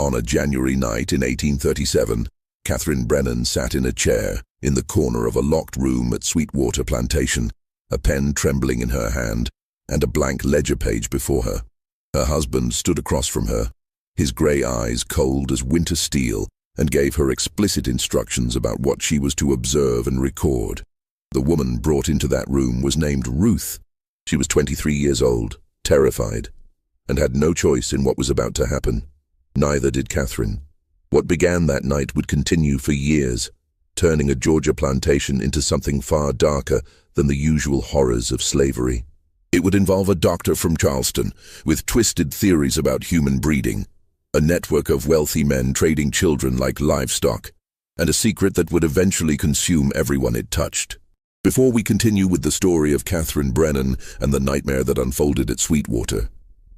On a January night in 1837, Catherine Brennan sat in a chair in the corner of a locked room at Sweetwater Plantation, a pen trembling in her hand and a blank ledger page before her. Her husband stood across from her, his grey eyes cold as winter steel, and gave her explicit instructions about what she was to observe and record. The woman brought into that room was named Ruth. She was 23 years old, terrified, and had no choice in what was about to happen. Neither did Catherine. What began that night would continue for years, turning a Georgia plantation into something far darker than the usual horrors of slavery. It would involve a doctor from Charleston with twisted theories about human breeding, a network of wealthy men trading children like livestock, and a secret that would eventually consume everyone it touched. Before we continue with the story of Catherine Brennan and the nightmare that unfolded at Sweetwater,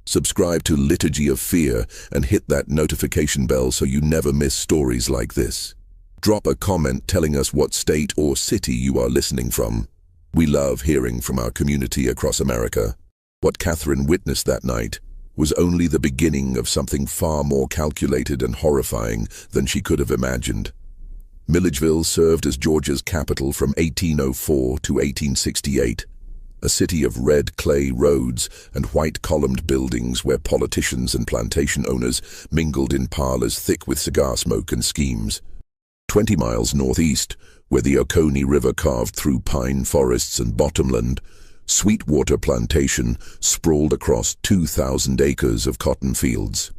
subscribe to Liturgy of Fear and hit that notification bell so you never miss stories like this. Drop a comment telling us what state or city you are listening from. We love hearing from our community across America. What Catherine witnessed that night was only the beginning of something far more calculated and horrifying than she could have imagined. Milledgeville served as Georgia's capital from 1804 to 1868, a city of red clay roads and white-columned buildings where politicians and plantation owners mingled in parlors thick with cigar smoke and schemes. 20 miles northeast, where the Oconee River carved through pine forests and bottomland, Sweetwater Plantation sprawled across 2,000 acres of cotton fields.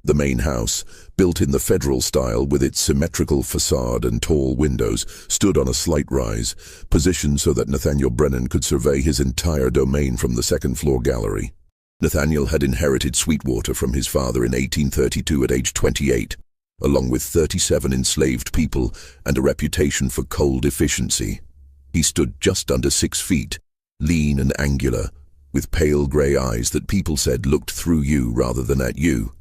The main house, built in the federal style with its symmetrical facade and tall windows, stood on a slight rise, positioned so that Nathaniel Brennan could survey his entire domain from the second-floor gallery. Nathaniel had inherited Sweetwater from his father in 1832 at age 28, along with 37 enslaved people and a reputation for cold efficiency. He stood just under 6 feet, lean and angular, with pale grey eyes that people said looked through you rather than at you.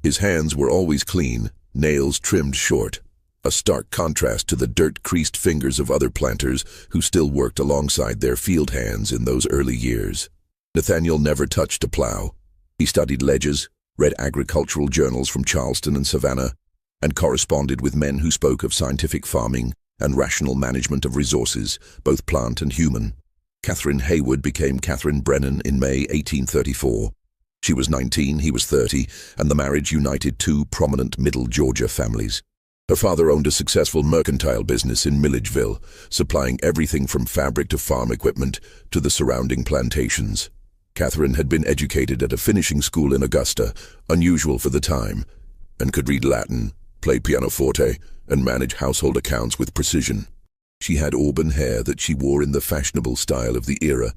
His hands were always clean, nails trimmed short, a stark contrast to the dirt-creased fingers of other planters who still worked alongside their field hands in those early years. Nathaniel never touched a plow. He studied ledges, read agricultural journals from Charleston and Savannah, and corresponded with men who spoke of scientific farming and rational management of resources, both plant and human. Catherine Haywood became Catherine Brennan in May 1834. She was 19, he was 30, and the marriage united two prominent Middle Georgia families. Her father owned a successful mercantile business in Milledgeville, supplying everything from fabric to farm equipment to the surrounding plantations. Catherine had been educated at a finishing school in Augusta, unusual for the time, and could read Latin, play pianoforte, and manage household accounts with precision. She had auburn hair that she wore in the fashionable style of the era,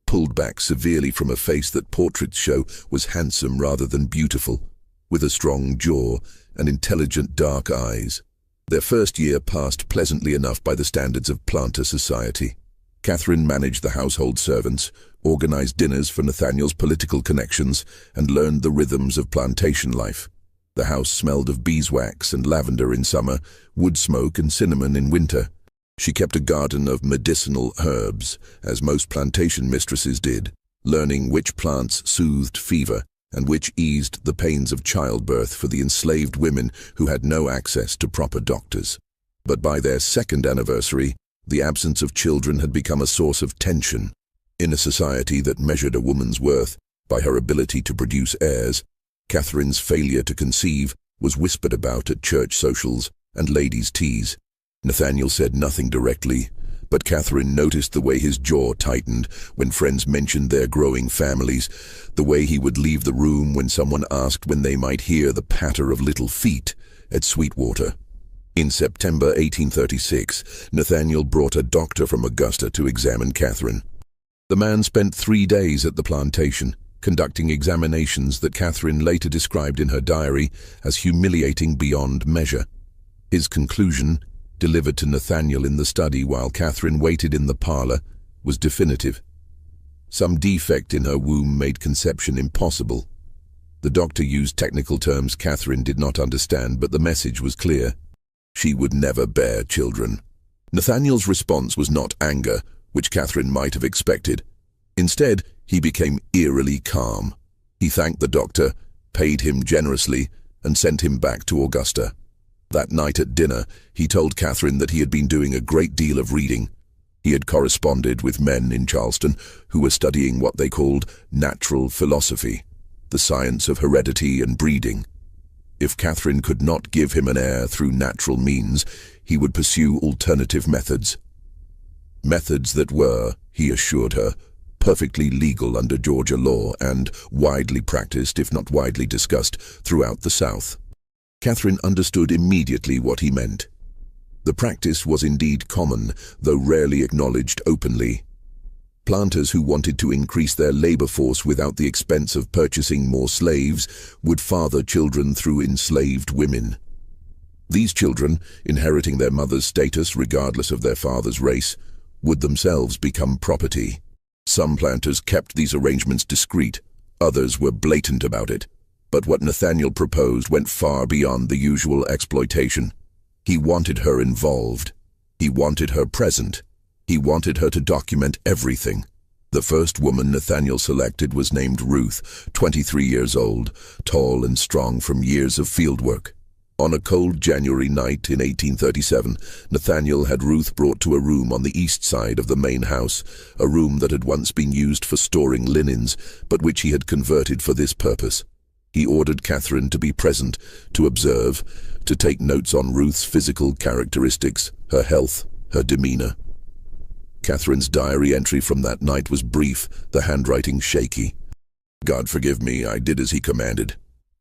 pulled back severely from a face that portraits show was handsome rather than beautiful, with a strong jaw and intelligent dark eyes. Their first year passed pleasantly enough by the standards of planter society. Catherine managed the household servants, organized dinners for Nathaniel's political connections, and learned the rhythms of plantation life. The house smelled of beeswax and lavender in summer, wood smoke and cinnamon in winter. She kept a garden of medicinal herbs, as most plantation mistresses did, learning which plants soothed fever and which eased the pains of childbirth for the enslaved women who had no access to proper doctors. But by their second anniversary, the absence of children had become a source of tension. In a society that measured a woman's worth by her ability to produce heirs, Catherine's failure to conceive was whispered about at church socials and ladies' teas. Nathaniel said nothing directly, but Catherine noticed the way his jaw tightened when friends mentioned their growing families, the way he would leave the room when someone asked when they might hear the patter of little feet at Sweetwater. In September 1836, Nathaniel brought a doctor from Augusta to examine Catherine. The man spent 3 days at the plantation, conducting examinations that Catherine later described in her diary as humiliating beyond measure. His conclusion, delivered to Nathaniel in the study while Catherine waited in the parlor, was definitive. Some defect in her womb made conception impossible. The doctor used technical terms Catherine did not understand, but the message was clear. She would never bear children. Nathaniel's response was not anger, which Catherine might have expected. Instead, he became eerily calm. He thanked the doctor, paid him generously, and sent him back to Augusta. That night at dinner, he told Catherine that he had been doing a great deal of reading. He had corresponded with men in Charleston who were studying what they called natural philosophy, the science of heredity and breeding. If Catherine could not give him an heir through natural means, he would pursue alternative methods. Methods that were, he assured her, perfectly legal under Georgia law and widely practiced, if not widely discussed, throughout the South. Catherine understood immediately what he meant. The practice was indeed common, though rarely acknowledged openly. Planters who wanted to increase their labor force without the expense of purchasing more slaves would father children through enslaved women. These children, inheriting their mother's status regardless of their father's race, would themselves become property. Some planters kept these arrangements discreet, others were blatant about it. But what Nathaniel proposed went far beyond the usual exploitation. He wanted her involved. He wanted her present. He wanted her to document everything. The first woman Nathaniel selected was named Ruth, 23 years old, tall and strong from years of field work. On a cold January night in 1837, Nathaniel had Ruth brought to a room on the east side of the main house, a room that had once been used for storing linens, but which he had converted for this purpose. He ordered Catherine to be present, to observe, to take notes on Ruth's physical characteristics, her health, her demeanor. Catherine's diary entry from that night was brief, the handwriting shaky. "God forgive me, I did as he commanded.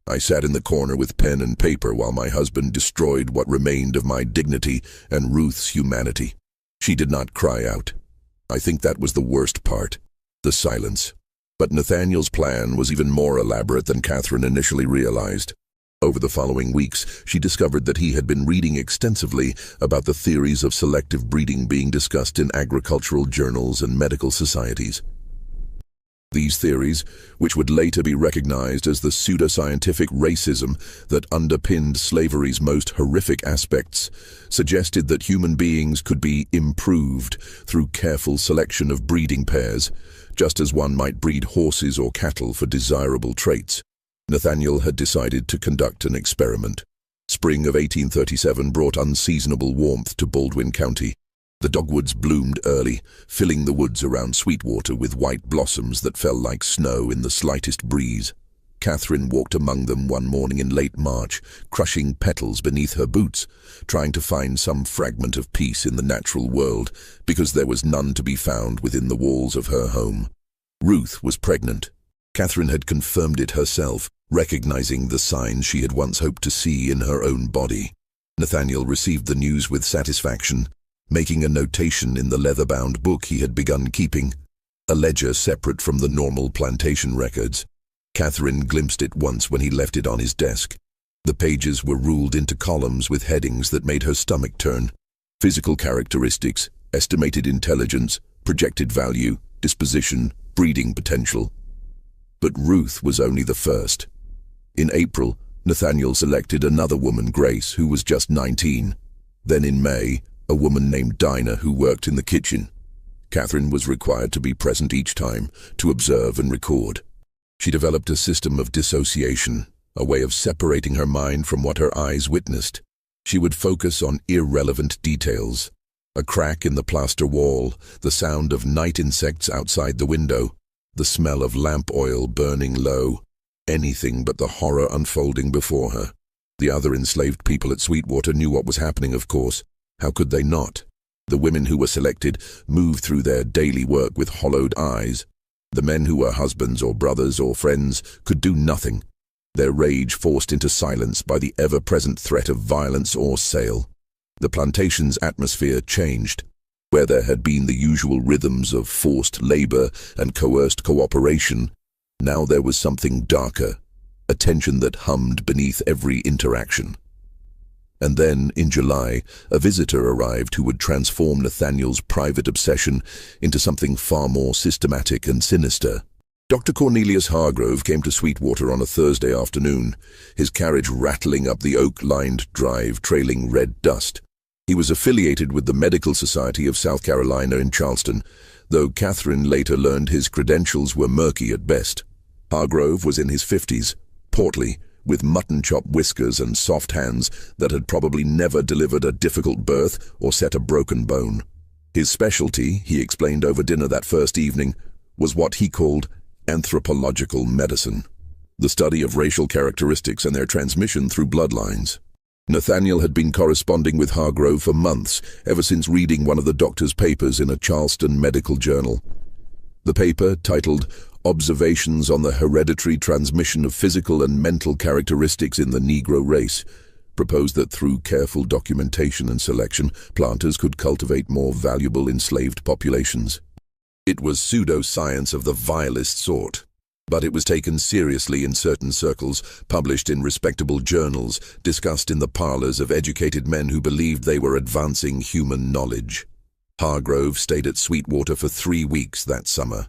I sat in the corner with pen and paper while my husband destroyed what remained of my dignity and Ruth's humanity." She did not cry out. I think that was the worst part, the silence. But Nathaniel's plan was even more elaborate than Catherine initially realized. Over the following weeks, she discovered that he had been reading extensively about the theories of selective breeding being discussed in agricultural journals and medical societies. These theories, which would later be recognized as the pseudoscientific racism that underpinned slavery's most horrific aspects, suggested that human beings could be improved through careful selection of breeding pairs, just as one might breed horses or cattle for desirable traits. Nathaniel had decided to conduct an experiment. Spring of 1837 brought unseasonable warmth to Baldwin County. The dogwoods bloomed early, filling the woods around Sweetwater with white blossoms that fell like snow in the slightest breeze. Catherine walked among them one morning in late March, crushing petals beneath her boots, trying to find some fragment of peace in the natural world, because there was none to be found within the walls of her home. Ruth was pregnant. Catherine had confirmed it herself, recognizing the signs she had once hoped to see in her own body. Nathaniel received the news with satisfaction, making a notation in the leather-bound book he had begun keeping, a ledger separate from the normal plantation records. Catherine glimpsed it once when he left it on his desk. The pages were ruled into columns with headings that made her stomach turn. Physical characteristics, estimated intelligence, projected value, disposition, breeding potential. But Ruth was only the first. In April, Nathaniel selected another woman, Grace, who was just 19. Then in May, a woman named Dinah who worked in the kitchen. Catherine was required to be present each time, to observe and record. She developed a system of dissociation, a way of separating her mind from what her eyes witnessed. She would focus on irrelevant details. A crack in the plaster wall, the sound of night insects outside the window, the smell of lamp oil burning low, anything but the horror unfolding before her. The other enslaved people at Sweetwater knew what was happening, of course. How could they not? The women who were selected moved through their daily work with hollowed eyes. The men who were husbands or brothers or friends could do nothing, their rage forced into silence by the ever-present threat of violence or sale. The plantation's atmosphere changed. Where there had been the usual rhythms of forced labor and coerced cooperation, now there was something darker, a tension that hummed beneath every interaction. And then, in July, a visitor arrived who would transform Nathaniel's private obsession into something far more systematic and sinister. Dr. Cornelius Hargrove came to Sweetwater on a Thursday afternoon, his carriage rattling up the oak-lined drive trailing red dust. He was affiliated with the Medical Society of South Carolina in Charleston, though Catherine later learned his credentials were murky at best. Hargrove was in his 50s, portly, with mutton-chop whiskers and soft hands that had probably never delivered a difficult birth or set a broken bone. His specialty, he explained over dinner that first evening, was what he called anthropological medicine, the study of racial characteristics and their transmission through bloodlines. Nathaniel had been corresponding with Hargrove for months, ever since reading one of the doctor's papers in a Charleston medical journal. The paper, titled Observations on the Hereditary Transmission of Physical and Mental Characteristics in the Negro Race, proposed that through careful documentation and selection, planters could cultivate more valuable enslaved populations. It was pseudoscience of the vilest sort, but it was taken seriously in certain circles, published in respectable journals, discussed in the parlors of educated men who believed they were advancing human knowledge. Hargrove stayed at Sweetwater for 3 weeks that summer.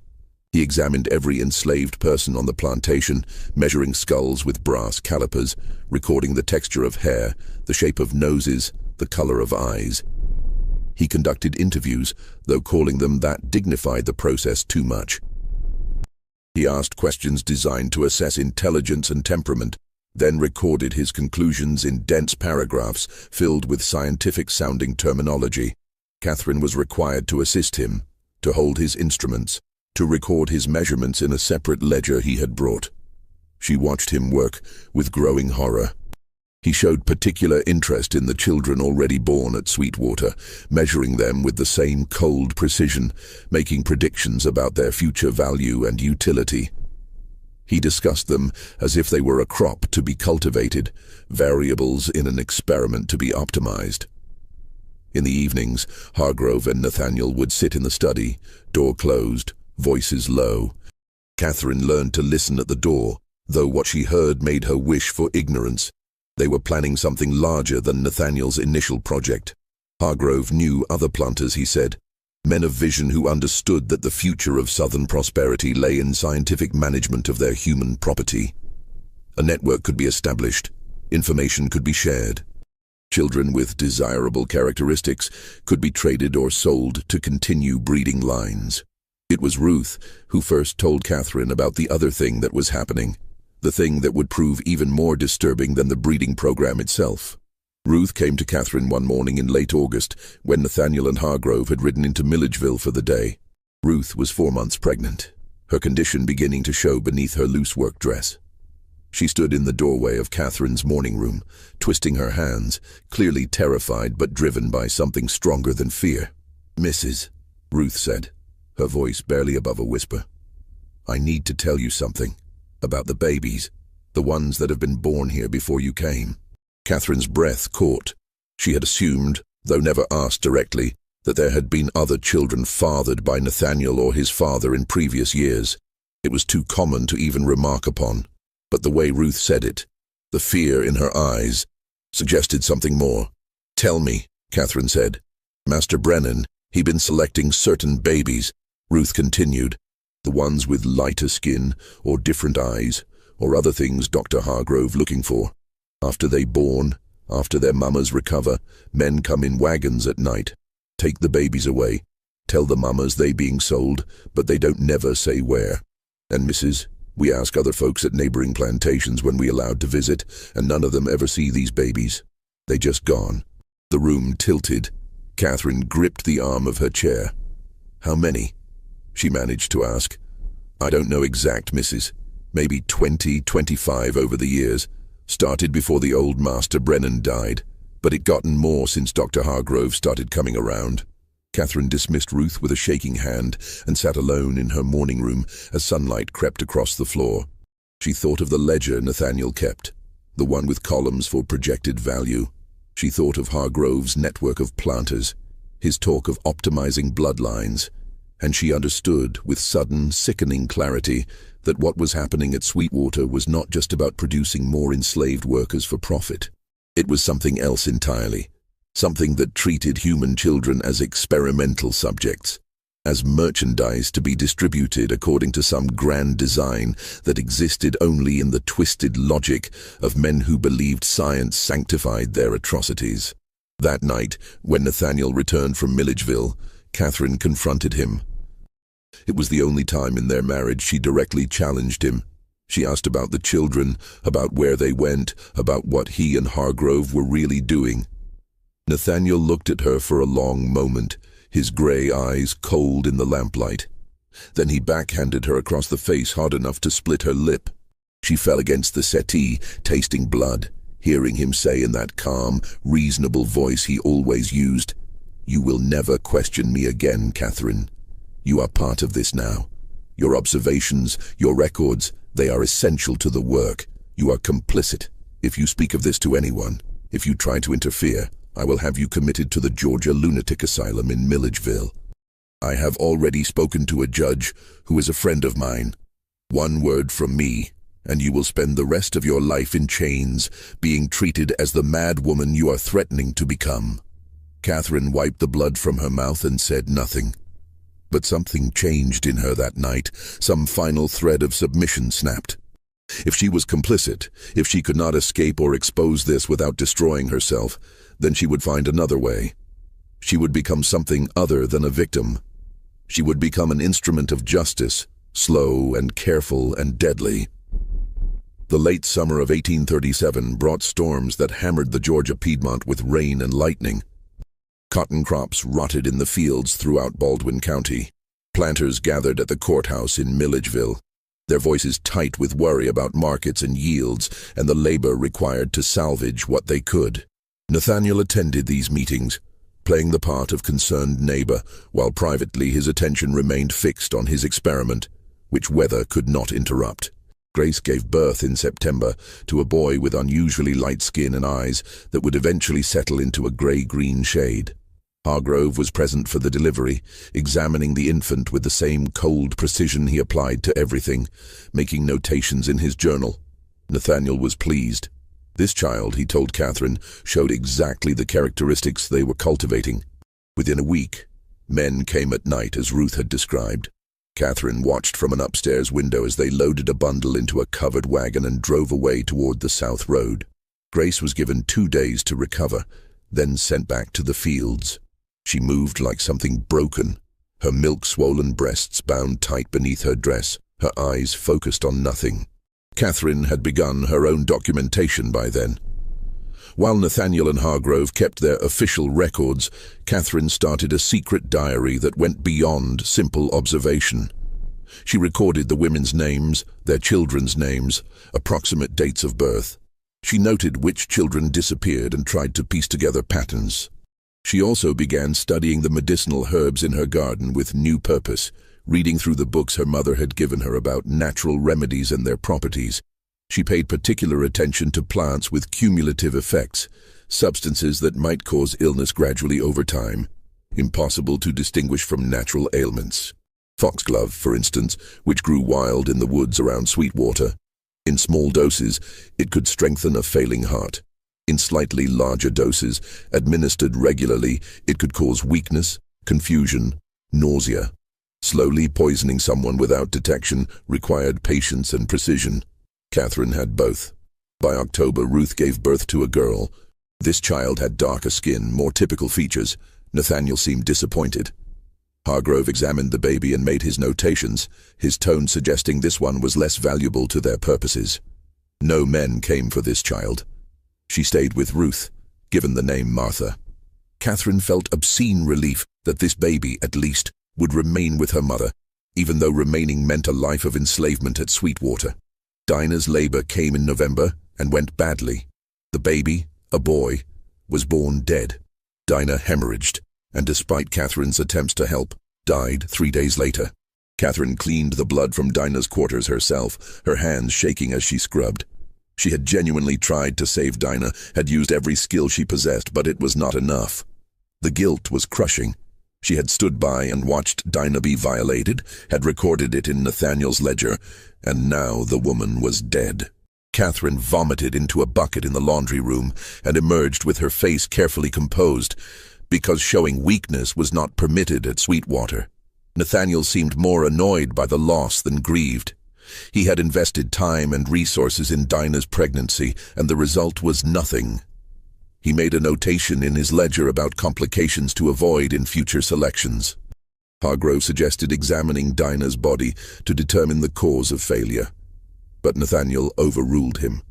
He examined every enslaved person on the plantation, measuring skulls with brass calipers, recording the texture of hair, the shape of noses, the color of eyes. He conducted interviews, though calling them that dignified the process too much. He asked questions designed to assess intelligence and temperament, then recorded his conclusions in dense paragraphs filled with scientific-sounding terminology. Catherine was required to assist him, to hold his instruments, to record his measurements in a separate ledger he had brought. She watched him work with growing horror. He showed particular interest in the children already born at Sweetwater, measuring them with the same cold precision, making predictions about their future value and utility. He discussed them as if they were a crop to be cultivated, variables in an experiment to be optimized. In the evenings, Hargrove and Nathaniel would sit in the study, door closed, voices low. Catherine learned to listen at the door, though what she heard made her wish for ignorance. They were planning something larger than Nathaniel's initial project. Hargrove knew other planters, he said, men of vision who understood that the future of Southern prosperity lay in scientific management of their human property. A network could be established, information could be shared. Children with desirable characteristics could be traded or sold to continue breeding lines. It was Ruth who first told Catherine about the other thing that was happening, the thing that would prove even more disturbing than the breeding program itself. Ruth came to Catherine one morning in late August when Nathaniel and Hargrove had ridden into Milledgeville for the day. Ruth was 4 months pregnant, her condition beginning to show beneath her loose work dress. She stood in the doorway of Catherine's morning room, twisting her hands, clearly terrified but driven by something stronger than fear. "Mrs.," Ruth said, her voice barely above a whisper, "I need to tell you something about the babies, the ones that have been born here before you came." Catherine's breath caught. She had assumed, though never asked directly, that there had been other children fathered by Nathaniel or his father in previous years. It was too common to even remark upon. But the way Ruth said it, the fear in her eyes, suggested something more. "Tell me," Catherine said. "Master Brennan, he'd been selecting certain babies," Ruth continued, "the ones with lighter skin or different eyes or other things Dr. Hargrove looking for. After they born, after their mamas recover, men come in wagons at night, take the babies away, tell the mamas they being sold, but they don't never say where. And Mrs., we ask other folks at neighboring plantations when we allowed to visit, and none of them ever see these babies. They just gone." The room tilted. Catherine gripped the arm of her chair. "How many?" she managed to ask. "I don't know exact, Mrs. Maybe 20, 25 over the years. Started before the old Master Brennan died, but it gotten more since Dr. Hargrove started coming around." Catherine dismissed Ruth with a shaking hand and sat alone in her morning room as sunlight crept across the floor. She thought of the ledger Nathaniel kept, the one with columns for projected value. She thought of Hargrove's network of planters, his talk of optimizing bloodlines, and she understood with sudden, sickening clarity that what was happening at Sweetwater was not just about producing more enslaved workers for profit. It was something else entirely. Something that treated human children as experimental subjects, as merchandise to be distributed according to some grand design that existed only in the twisted logic of men who believed science sanctified their atrocities. That night, when Nathaniel returned from Milledgeville, Catherine confronted him. It was the only time in their marriage she directly challenged him. She asked about the children, about where they went, about what he and Hargrove were really doing. Nathaniel looked at her for a long moment, his grey eyes cold in the lamplight. Then he backhanded her across the face hard enough to split her lip. She fell against the settee, tasting blood, hearing him say in that calm, reasonable voice he always used, "You will never question me again, Catherine. You are part of this now. Your observations, your records, they are essential to the work. You are complicit. If you speak of this to anyone, if you try to interfere, I will have you committed to the Georgia Lunatic Asylum in Milledgeville. I have already spoken to a judge who is a friend of mine. One word from me, and you will spend the rest of your life in chains, being treated as the mad woman you are threatening to become." Catherine wiped the blood from her mouth and said nothing. But something changed in her that night. Some final thread of submission snapped. If she was complicit, if she could not escape or expose this without destroying herself, then she would find another way. She would become something other than a victim. She would become an instrument of justice, slow and careful and deadly. The late summer of 1837 brought storms that hammered the Georgia Piedmont with rain and lightning. Cotton crops rotted in the fields throughout Baldwin County. Planters gathered at the courthouse in Milledgeville, their voices tight with worry about markets and yields and the labor required to salvage what they could. Nathaniel attended these meetings, playing the part of concerned neighbor, while privately his attention remained fixed on his experiment, which weather could not interrupt. Grace gave birth in September to a boy with unusually light skin and eyes that would eventually settle into a gray-green shade. Hargrove was present for the delivery, examining the infant with the same cold precision he applied to everything, making notations in his journal. Nathaniel was pleased. This child, he told Catherine, showed exactly the characteristics they were cultivating. Within a week, men came at night as Ruth had described. Catherine watched from an upstairs window as they loaded a bundle into a covered wagon and drove away toward the south road. Grace was given 2 days to recover, then sent back to the fields. She moved like something broken, her milk-swollen breasts bound tight beneath her dress, her eyes focused on nothing. Catherine had begun her own documentation by then. While Nathaniel and Hargrove kept their official records, Catherine started a secret diary that went beyond simple observation. She recorded the women's names, their children's names, approximate dates of birth. She noted which children disappeared and tried to piece together patterns. She also began studying the medicinal herbs in her garden with new purpose, reading through the books her mother had given her about natural remedies and their properties. She paid particular attention to plants with cumulative effects, substances that might cause illness gradually over time, impossible to distinguish from natural ailments. Foxglove, for instance, which grew wild in the woods around Sweetwater. In small doses, it could strengthen a failing heart. In slightly larger doses, administered regularly, it could cause weakness, confusion, nausea. Slowly poisoning someone without detection required patience and precision. Catherine had both. By October, Ruth gave birth to a girl. This child had darker skin, more typical features. Nathaniel seemed disappointed. Hargrove examined the baby and made his notations, his tone suggesting this one was less valuable to their purposes. No men came for this child. She stayed with Ruth, given the name Martha. Catherine felt obscene relief that this baby, at least, would remain with her mother, even though remaining meant a life of enslavement at Sweetwater. Dinah's labor came in November and went badly. The baby, a boy, was born dead. Dinah hemorrhaged, and despite Catherine's attempts to help, died 3 days later. Catherine cleaned the blood from Dinah's quarters herself, her hands shaking as she scrubbed. She had genuinely tried to save Dinah, had used every skill she possessed, but it was not enough. The guilt was crushing. She had stood by and watched Dinah be violated, had recorded it in Nathaniel's ledger, and now the woman was dead. Catherine vomited into a bucket in the laundry room and emerged with her face carefully composed, because showing weakness was not permitted at Sweetwater. Nathaniel seemed more annoyed by the loss than grieved. He had invested time and resources in Dinah's pregnancy, and the result was nothing. He made a notation in his ledger about complications to avoid in future selections. Hargrove suggested examining Dinah's body to determine the cause of failure. But Nathaniel overruled him.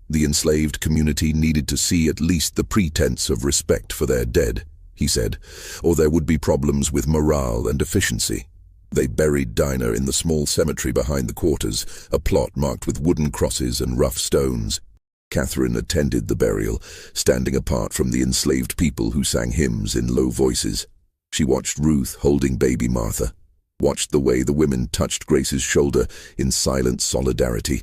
The enslaved community needed to see at least the pretense of respect for their dead, he said, or there would be problems with morale and efficiency. They buried Dinah in the small cemetery behind the quarters, a plot marked with wooden crosses and rough stones. Catherine attended the burial, standing apart from the enslaved people who sang hymns in low voices. She watched Ruth holding baby Martha, watched the way the women touched Grace's shoulder in silent solidarity,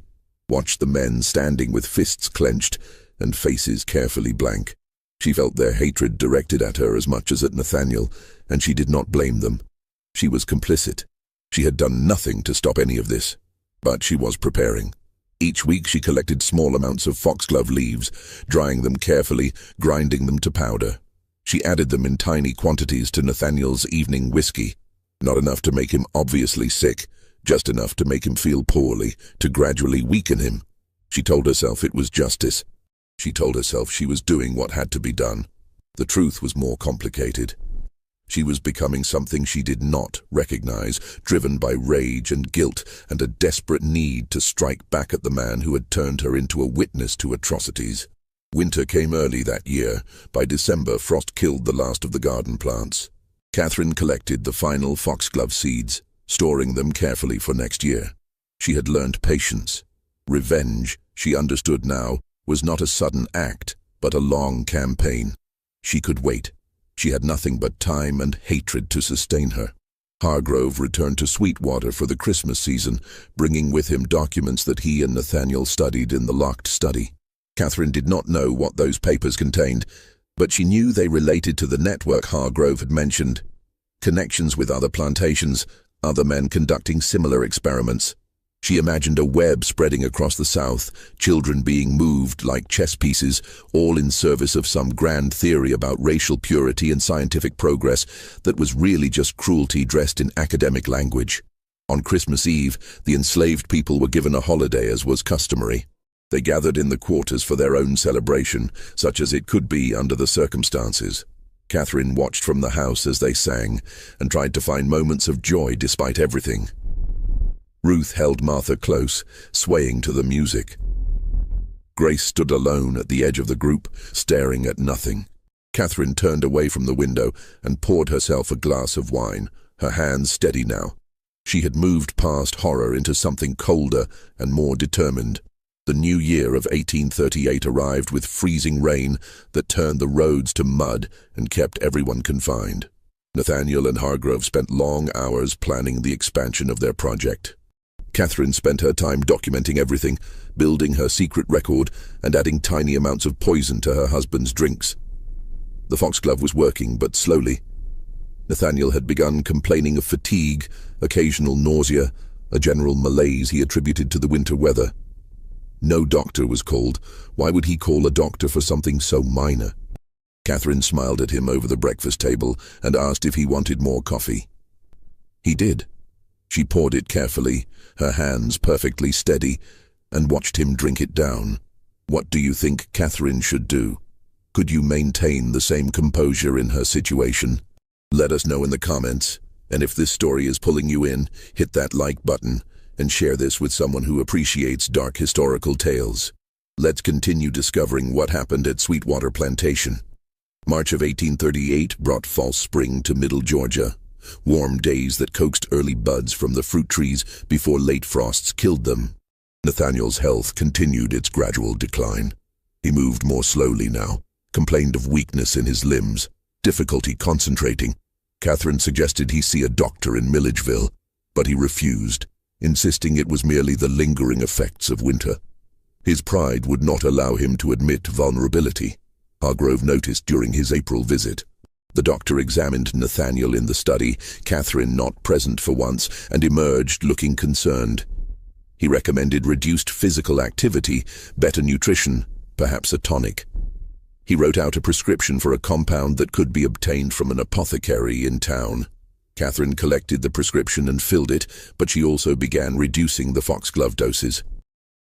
watched the men standing with fists clenched and faces carefully blank. She felt their hatred directed at her as much as at Nathaniel, and she did not blame them. She was complicit. She had done nothing to stop any of this, but she was preparing. Each week she collected small amounts of foxglove leaves, drying them carefully, grinding them to powder. She added them in tiny quantities to Nathaniel's evening whiskey, not enough to make him obviously sick, just enough to make him feel poorly, to gradually weaken him. She told herself it was justice. She told herself she was doing what had to be done. The truth was more complicated. She was becoming something she did not recognize, driven by rage and guilt and a desperate need to strike back at the man who had turned her into a witness to atrocities. Winter came early that year. By December, frost killed the last of the garden plants. Catherine collected the final foxglove seeds, storing them carefully for next year. She had learned patience. Revenge, she understood now, was not a sudden act, but a long campaign. She could wait. She had nothing but time and hatred to sustain her. Hargrove returned to Sweetwater for the Christmas season, bringing with him documents that he and Nathaniel studied in the locked study. Catherine did not know what those papers contained, but she knew they related to the network Hargrove had mentioned. Connections with other plantations, other men conducting similar experiments. She imagined a web spreading across the South, children being moved like chess pieces, all in service of some grand theory about racial purity and scientific progress that was really just cruelty dressed in academic language. On Christmas Eve, the enslaved people were given a holiday as was customary. They gathered in the quarters for their own celebration, such as it could be under the circumstances. Catherine watched from the house as they sang, and tried to find moments of joy despite everything. Ruth held Martha close, swaying to the music. Grace stood alone at the edge of the group, staring at nothing. Catherine turned away from the window and poured herself a glass of wine, her hands steady now. She had moved past horror into something colder and more determined. The new year of 1838 arrived with freezing rain that turned the roads to mud and kept everyone confined. Nathaniel and Hargrove spent long hours planning the expansion of their project. Catherine spent her time documenting everything, building her secret record, and adding tiny amounts of poison to her husband's drinks. The foxglove was working, but slowly. Nathaniel had begun complaining of fatigue, occasional nausea, a general malaise he attributed to the winter weather. No doctor was called. Why would he call a doctor for something so minor? Catherine smiled at him over the breakfast table and asked if he wanted more coffee. He did. She poured it carefully, her hands perfectly steady, and watched him drink it down. What do you think Catherine should do? Could you maintain the same composure in her situation? Let us know in the comments, and if this story is pulling you in, hit that like button and share this with someone who appreciates dark historical tales. Let's continue discovering what happened at Sweetwater Plantation. March of 1838 brought false spring to Middle Georgia. Warm days that coaxed early buds from the fruit trees before late frosts killed them. Nathaniel's health continued its gradual decline. He moved more slowly now, complained of weakness in his limbs, difficulty concentrating. Catherine suggested he see a doctor in Milledgeville, but he refused, insisting it was merely the lingering effects of winter. His pride would not allow him to admit vulnerability. Hargrove noticed during his April visit. The doctor examined Nathaniel in the study, Catherine not present for once, and emerged looking concerned. He recommended reduced physical activity, better nutrition, perhaps a tonic. He wrote out a prescription for a compound that could be obtained from an apothecary in town. Catherine collected the prescription and filled it, but she also began reducing the foxglove doses.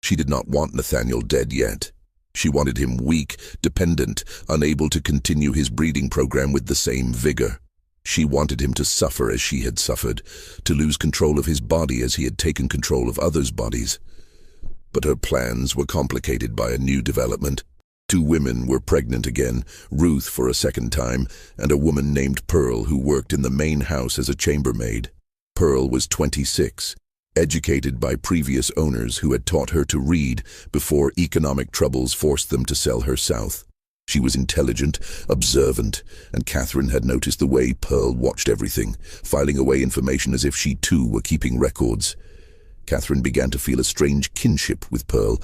She did not want Nathaniel dead yet. She wanted him weak, dependent, unable to continue his breeding program with the same vigor. She wanted him to suffer as she had suffered, to lose control of his body as he had taken control of others' bodies. But her plans were complicated by a new development. Two women were pregnant again, Ruth for a second time, and a woman named Pearl who worked in the main house as a chambermaid. Pearl was 26, educated by previous owners who had taught her to read before economic troubles forced them to sell her south. She was intelligent, observant, and Catherine had noticed the way Pearl watched everything, filing away information as if she too were keeping records. Catherine began to feel a strange kinship with Pearl,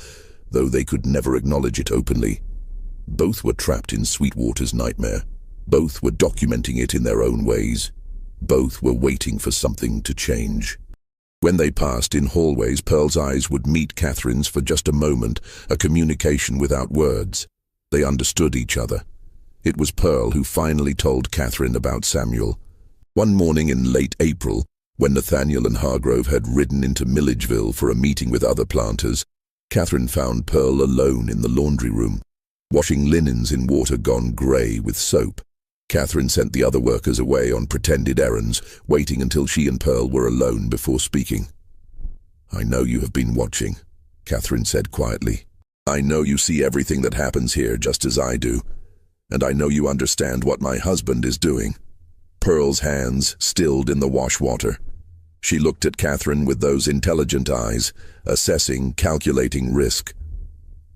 though they could never acknowledge it openly. Both were trapped in Sweetwater's nightmare. Both were documenting it in their own ways. Both were waiting for something to change. When they passed in hallways, Pearl's eyes would meet Catherine's for just a moment, a communication without words. They understood each other. It was Pearl who finally told Catherine about Samuel. One morning in late April, when Nathaniel and Hargrove had ridden into Milledgeville for a meeting with other planters, Catherine found Pearl alone in the laundry room, washing linens in water gone grey with soap. Catherine sent the other workers away on pretended errands, waiting until she and Pearl were alone before speaking. "I know you have been watching," Catherine said quietly. "I know you see everything that happens here just as I do, and I know you understand what my husband is doing." Pearl's hands stilled in the wash water. She looked at Catherine with those intelligent eyes, assessing, calculating risk.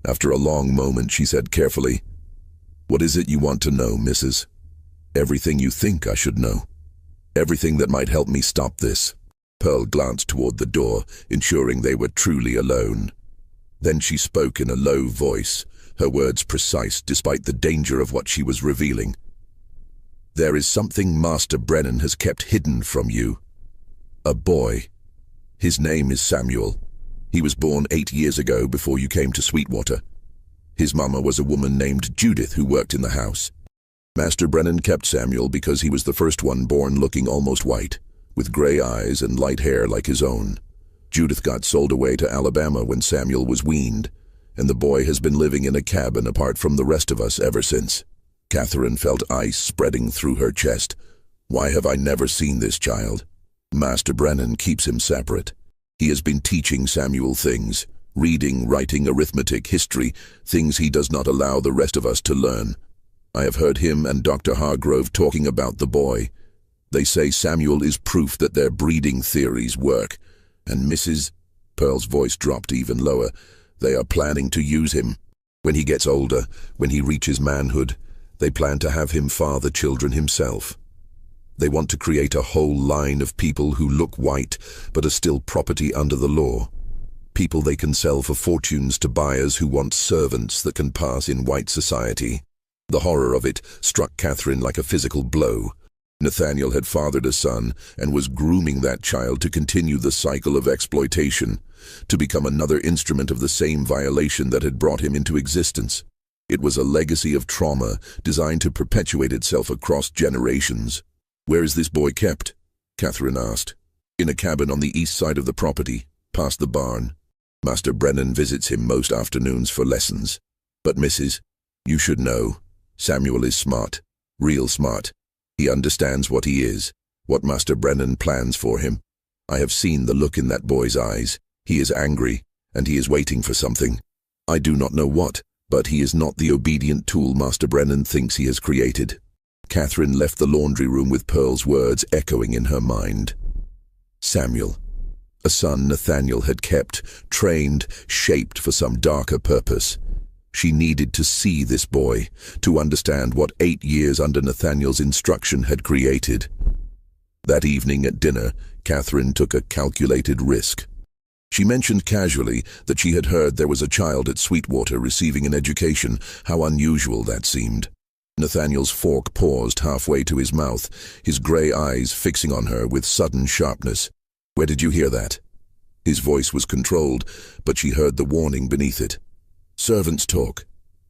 After a long moment, she said carefully, "What is it you want to know, Mrs.? Everything you think I should know. Everything that might help me stop this." Pearl glanced toward the door, ensuring they were truly alone. Then she spoke in a low voice, her words precise despite the danger of what she was revealing. "There is something Master Brennan has kept hidden from you. A boy. His name is Samuel. He was born 8 years ago before you came to Sweetwater. His mama was a woman named Judith who worked in the house. Master Brennan kept Samuel because he was the first one born looking almost white, with gray eyes and light hair like his own. Judith got sold away to Alabama when Samuel was weaned, and the boy has been living in a cabin apart from the rest of us ever since." Catherine felt ice spreading through her chest. "Why have I never seen this child? Master Brennan keeps him separate. He has been teaching Samuel things, reading, writing, arithmetic, history, things he does not allow the rest of us to learn. I have heard him and Dr. Hargrove talking about the boy. They say Samuel is proof that their breeding theories work. And Mrs. Pearl's voice dropped even lower. They are planning to use him. When he gets older, when he reaches manhood, they plan to have him father children himself. They want to create a whole line of people who look white but are still property under the law. People they can sell for fortunes to buyers who want servants that can pass in white society." The horror of it struck Catherine like a physical blow. Nathaniel had fathered a son and was grooming that child to continue the cycle of exploitation, to become another instrument of the same violation that had brought him into existence. It was a legacy of trauma designed to perpetuate itself across generations. "Where is this boy kept?" Catherine asked. "In a cabin on the east side of the property, past the barn. Master Brennan visits him most afternoons for lessons. But Mrs., you should know, Samuel is smart, real smart. He understands what he is, what Master Brennan plans for him. I have seen the look in that boy's eyes. He is angry, and he is waiting for something. I do not know what, but he is not the obedient tool Master Brennan thinks he has created." Catherine left the laundry room with Pearl's words echoing in her mind. Samuel, a son Nathaniel had kept, trained, shaped for some darker purpose. She needed to see this boy, to understand what 8 years under Nathaniel's instruction had created. That evening at dinner, Catherine took a calculated risk. She mentioned casually that she had heard there was a child at Sweetwater receiving an education, how unusual that seemed. Nathaniel's fork paused halfway to his mouth, his gray eyes fixing on her with sudden sharpness. "Where did you hear that?" His voice was controlled, but she heard the warning beneath it. "Servants talk,"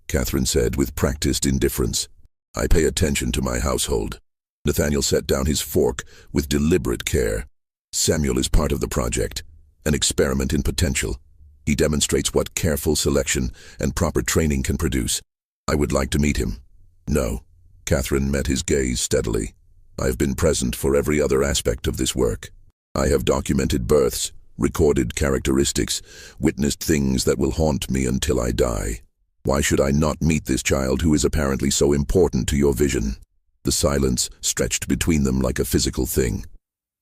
Catherine said with practiced indifference. "I pay attention to my household." Nathaniel set down his fork with deliberate care. "Samuel is part of the project, an experiment in potential. He demonstrates what careful selection and proper training can produce. I would like to meet him." "No." Catherine met his gaze steadily. "I have been present for every other aspect of this work. I have documented births, recorded characteristics, witnessed things that will haunt me until I die. Why should I not meet this child who is apparently so important to your vision? The silence stretched between them like a physical thing.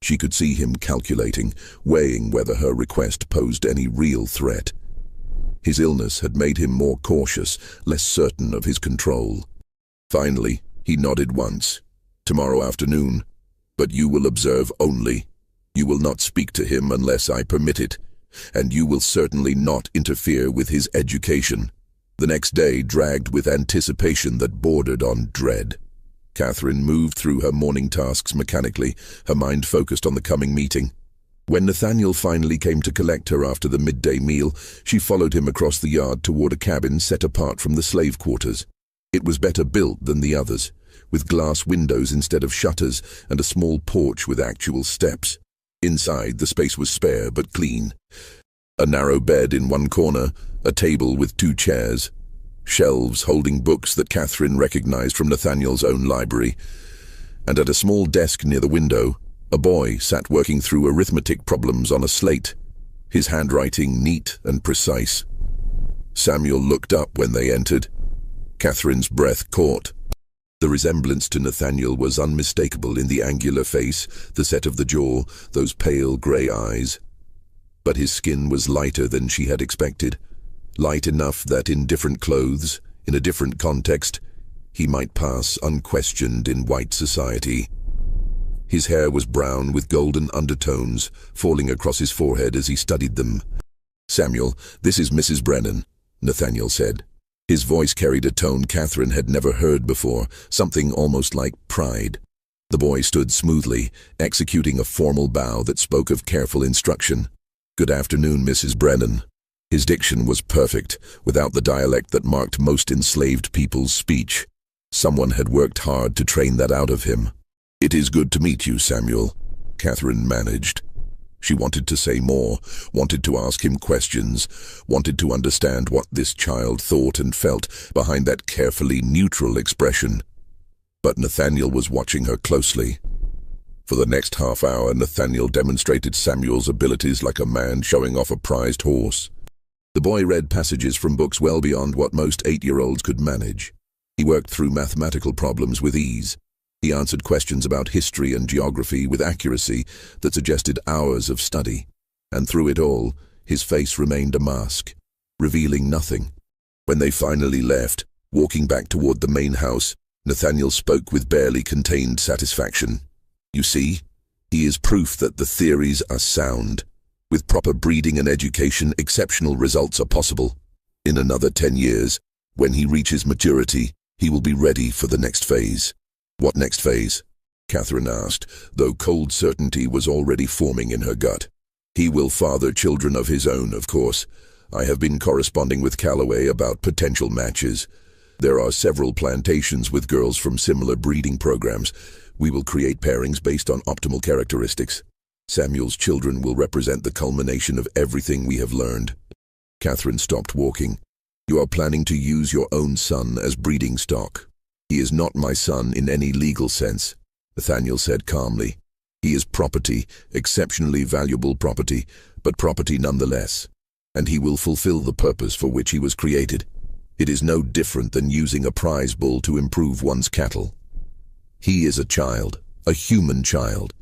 She could see him calculating, weighing whether her request posed any real threat. His illness had made him more cautious, less certain of his control. Finally, he nodded once. Tomorrow afternoon. But you will observe only. You will not speak to him unless I permit it, and you will certainly not interfere with his education. The next day dragged with anticipation that bordered on dread. Catherine moved through her morning tasks mechanically, her mind focused on the coming meeting. When Nathaniel finally came to collect her after the midday meal, she followed him across the yard toward a cabin set apart from the slave quarters. It was better built than the others, with glass windows instead of shutters and a small porch with actual steps. Inside, the space was spare but clean. A narrow bed in one corner, a table with 2 chairs, shelves holding books that Catherine recognized from Nathaniel's own library, and at a small desk near the window, a boy sat working through arithmetic problems on a slate, his handwriting neat and precise. Samuel looked up when they entered. Catherine's breath caught. The resemblance to Nathaniel was unmistakable in the angular face, the set of the jaw, those pale grey eyes. But his skin was lighter than she had expected, light enough that in different clothes, in a different context, he might pass unquestioned in white society. His hair was brown with golden undertones falling across his forehead as he studied them. "Samuel, this is Mrs. Brennan," Nathaniel said. His voice carried a tone Catherine had never heard before, something almost like pride. The boy stood smoothly, executing a formal bow that spoke of careful instruction. "Good afternoon, Mrs. Brennan." His diction was perfect, without the dialect that marked most enslaved people's speech. Someone had worked hard to train that out of him. "It is good to meet you, Samuel," Catherine managed. She wanted to say more, wanted to ask him questions, wanted to understand what this child thought and felt behind that carefully neutral expression. But Nathaniel was watching her closely. For the next half hour, Nathaniel demonstrated Samuel's abilities like a man showing off a prized horse. The boy read passages from books well beyond what most 8-year-olds could manage. He worked through mathematical problems with ease. He answered questions about history and geography with accuracy that suggested hours of study. And through it all, his face remained a mask, revealing nothing. When they finally left, walking back toward the main house, Nathaniel spoke with barely contained satisfaction. "You see, he is proof that the theories are sound. With proper breeding and education, exceptional results are possible. In another 10 years, when he reaches maturity, he will be ready for the next phase." "What next phase?" Catherine asked, though cold certainty was already forming in her gut. "He will father children of his own, of course. I have been corresponding with Calloway about potential matches. There are several plantations with girls from similar breeding programs. We will create pairings based on optimal characteristics. Samuel's children will represent the culmination of everything we have learned." Catherine stopped walking. "You are planning to use your own son as breeding stock." "He is not my son in any legal sense," Nathaniel said calmly. "He is property, exceptionally valuable property, but property nonetheless. And he will fulfill the purpose for which he was created. It is no different than using a prize bull to improve one's cattle. He is a child, a human child."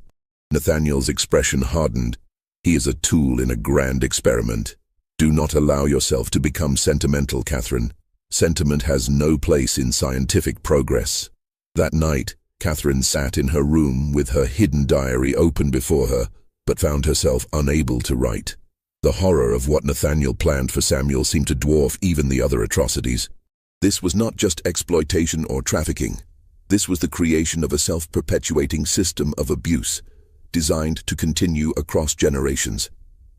Nathaniel's expression hardened. "He is a tool in a grand experiment. Do not allow yourself to become sentimental, Catherine. Sentiment has no place in scientific progress." That night, Catherine sat in her room with her hidden diary open before her, but found herself unable to write. The horror of what Nathaniel planned for Samuel seemed to dwarf even the other atrocities. This was not just exploitation or trafficking. This was the creation of a self-perpetuating system of abuse, designed to continue across generations.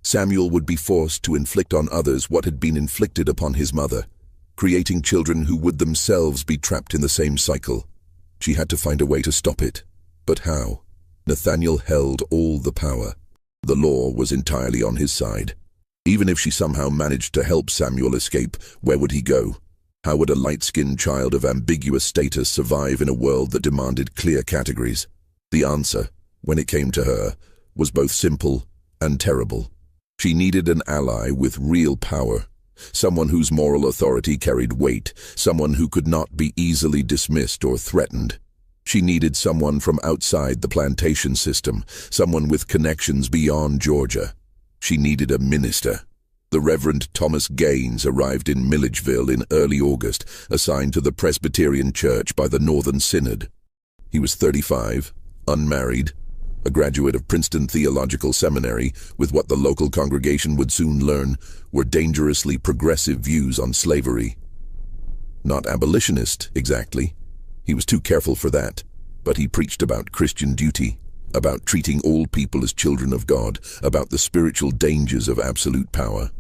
Samuel would be forced to inflict on others what had been inflicted upon his mother, creating children who would themselves be trapped in the same cycle. She had to find a way to stop it. But how? Nathaniel held all the power. The law was entirely on his side. Even if she somehow managed to help Samuel escape, where would he go? How would a light-skinned child of ambiguous status survive in a world that demanded clear categories? The answer, when it came to her, was both simple and terrible. She needed an ally with real power, someone whose moral authority carried weight, someone who could not be easily dismissed or threatened. She needed someone from outside the plantation system, someone with connections beyond Georgia. She needed a minister. The Reverend Thomas Gaines arrived in Milledgeville in early August, assigned to the Presbyterian Church by the Northern Synod. He was 35, unmarried, a graduate of Princeton Theological Seminary, with what the local congregation would soon learn were dangerously progressive views on slavery. Not abolitionist, exactly. He was too careful for that, but he preached about Christian duty, about treating all people as children of God, about the spiritual dangers of absolute power.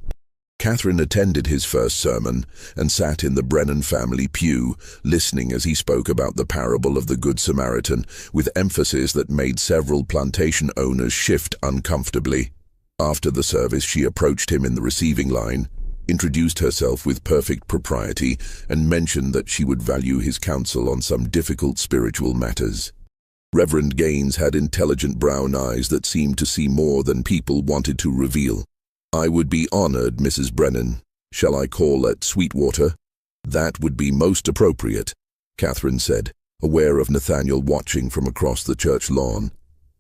Catherine attended his first sermon and sat in the Brennan family pew, listening as he spoke about the parable of the Good Samaritan, with emphasis that made several plantation owners shift uncomfortably. After the service, she approached him in the receiving line, introduced herself with perfect propriety, and mentioned that she would value his counsel on some difficult spiritual matters. Reverend Gaines had intelligent brown eyes that seemed to see more than people wanted to reveal. "I would be honored, Mrs. Brennan. Shall I call at Sweetwater?" "That would be most appropriate," Catherine said, aware of Nathaniel watching from across the church lawn.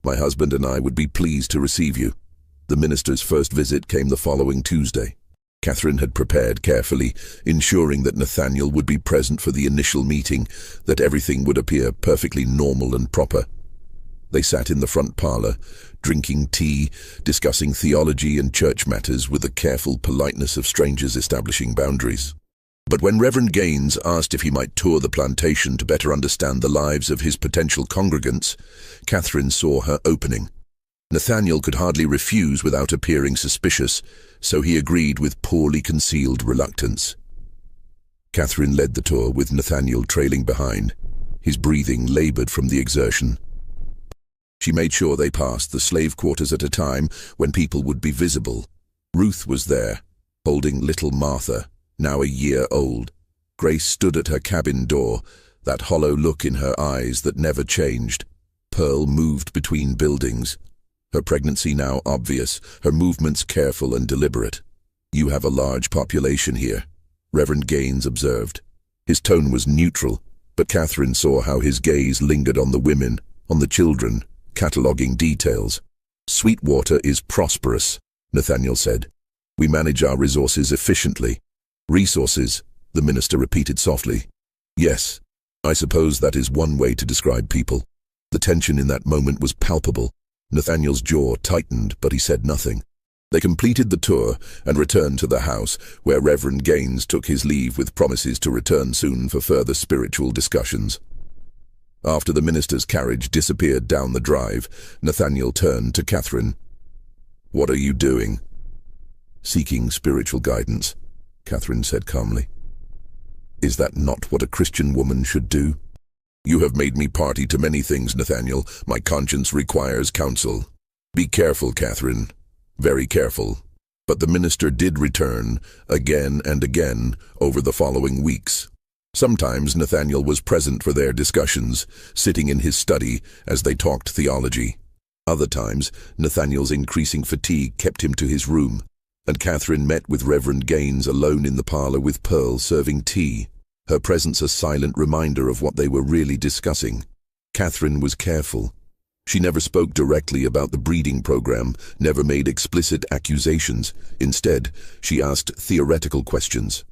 "My husband and I would be pleased to receive you." The minister's first visit came the following Tuesday. Catherine had prepared carefully, ensuring that Nathaniel would be present for the initial meeting, that everything would appear perfectly normal and proper. They sat in the front parlor, drinking tea, discussing theology and church matters with the careful politeness of strangers establishing boundaries. But when Reverend Gaines asked if he might tour the plantation to better understand the lives of his potential congregants, Catherine saw her opening. Nathaniel could hardly refuse without appearing suspicious, so he agreed with poorly concealed reluctance. Catherine led the tour with Nathaniel trailing behind, his breathing labored from the exertion. She made sure they passed the slave quarters at a time when people would be visible. Ruth was there, holding little Martha, now a year old. Grace stood at her cabin door, that hollow look in her eyes that never changed. Pearl moved between buildings, her pregnancy now obvious, her movements careful and deliberate. "You have a large population here," Reverend Gaines observed. His tone was neutral, but Catherine saw how his gaze lingered on the women, on the children, cataloguing details. "Sweetwater is prosperous," Nathaniel said. "We manage our resources efficiently." "Resources," the minister repeated softly. "Yes, I suppose that is one way to describe people." The tension in that moment was palpable. Nathaniel's jaw tightened, but he said nothing. They completed the tour and returned to the house, where Reverend Gaines took his leave with promises to return soon for further spiritual discussions. After the minister's carriage disappeared down the drive, Nathaniel turned to Catherine. "What are you doing?" "Seeking spiritual guidance," Catherine said calmly. "Is that not what a Christian woman should do?" "You have made me party to many things, Nathaniel. My conscience requires counsel." "Be careful, Catherine. Very careful." But the minister did return, again and again, over the following weeks. Sometimes Nathaniel was present for their discussions, sitting in his study as they talked theology. Other times, Nathaniel's increasing fatigue kept him to his room, and Catherine met with Reverend Gaines alone in the parlor with Pearl serving tea, her presence a silent reminder of what they were really discussing. Catherine was careful. She never spoke directly about the breeding program, never made explicit accusations. Instead, she asked theoretical questions.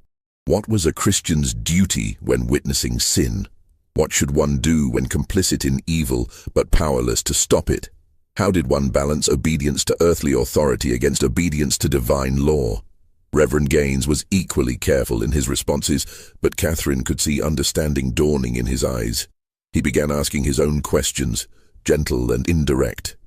What was a Christian's duty when witnessing sin? What should one do when complicit in evil but powerless to stop it? How did one balance obedience to earthly authority against obedience to divine law? Reverend Gaines was equally careful in his responses, but Catherine could see understanding dawning in his eyes. He began asking his own questions, gentle and indirect,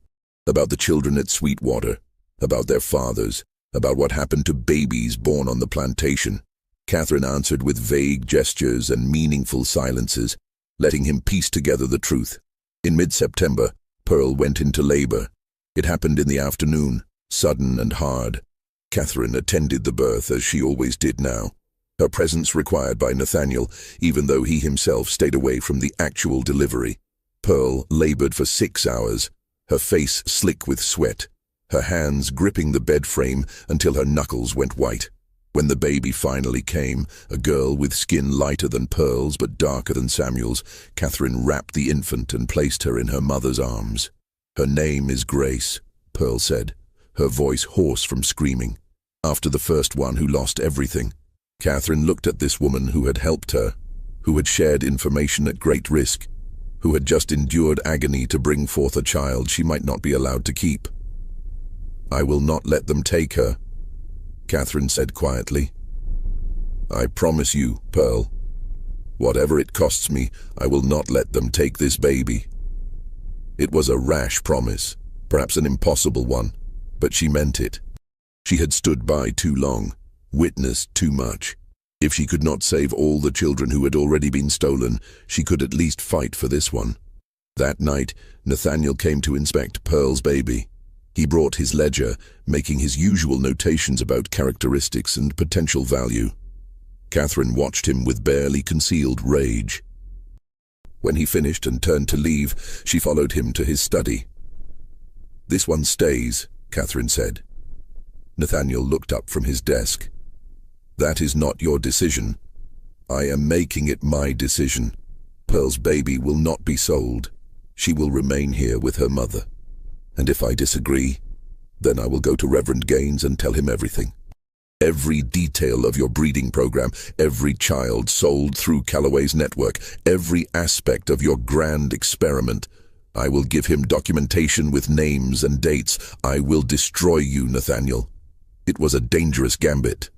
about the children at Sweetwater, about their fathers, about what happened to babies born on the plantation. Catherine answered with vague gestures and meaningful silences, letting him piece together the truth. In mid-September, Pearl went into labor. It happened in the afternoon, sudden and hard. Catherine attended the birth as she always did now, her presence required by Nathaniel, even though he himself stayed away from the actual delivery. Pearl labored for 6 hours, her face slick with sweat, her hands gripping the bed frame until her knuckles went white. When the baby finally came, a girl with skin lighter than Pearl's but darker than Samuel's, Catherine wrapped the infant and placed her in her mother's arms. "Her name is Grace," Pearl said, her voice hoarse from screaming. After the first one who lost everything, Catherine looked at this woman who had helped her, who had shared information at great risk, who had just endured agony to bring forth a child she might not be allowed to keep. "I will not let them take her," Catherine said quietly. "I promise you, Pearl. Whatever it costs me, I will not let them take this baby." It was a rash promise, perhaps an impossible one, but she meant it. She had stood by too long, witnessed too much. If she could not save all the children who had already been stolen, she could at least fight for this one. That night, Nathaniel came to inspect Pearl's baby. He brought his ledger, making his usual notations about characteristics and potential value. Catherine watched him with barely concealed rage. When he finished and turned to leave, she followed him to his study. "This one stays," Catherine said. Nathaniel looked up from his desk. "That is not your decision. I am making it my decision. Pearl's baby will not be sold. She will remain here with her mother. And if I disagree, then I will go to Reverend Gaines and tell him everything. Every detail of your breeding program, every child sold through Calloway's network, every aspect of your grand experiment. I will give him documentation with names and dates. I will destroy you, Nathaniel." It was a dangerous gambit.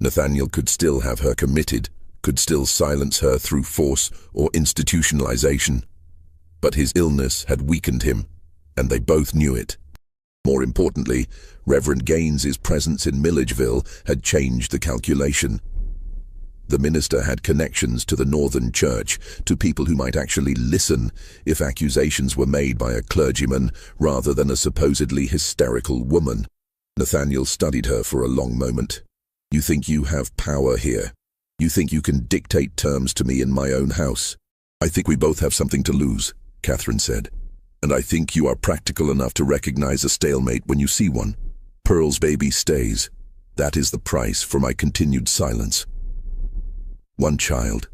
Nathaniel could still have her committed, could still silence her through force or institutionalization. But his illness had weakened him, and they both knew it. More importantly, Reverend Gaines's presence in Milledgeville had changed the calculation. The minister had connections to the Northern Church, to people who might actually listen if accusations were made by a clergyman rather than a supposedly hysterical woman. Nathaniel studied her for a long moment. "You think you have power here? You think you can dictate terms to me in my own house? I think we both have something to lose," Catherine said. "And I think you are practical enough to recognize a stalemate when you see one. Pearl's baby stays. That is the price for my continued silence." "One child.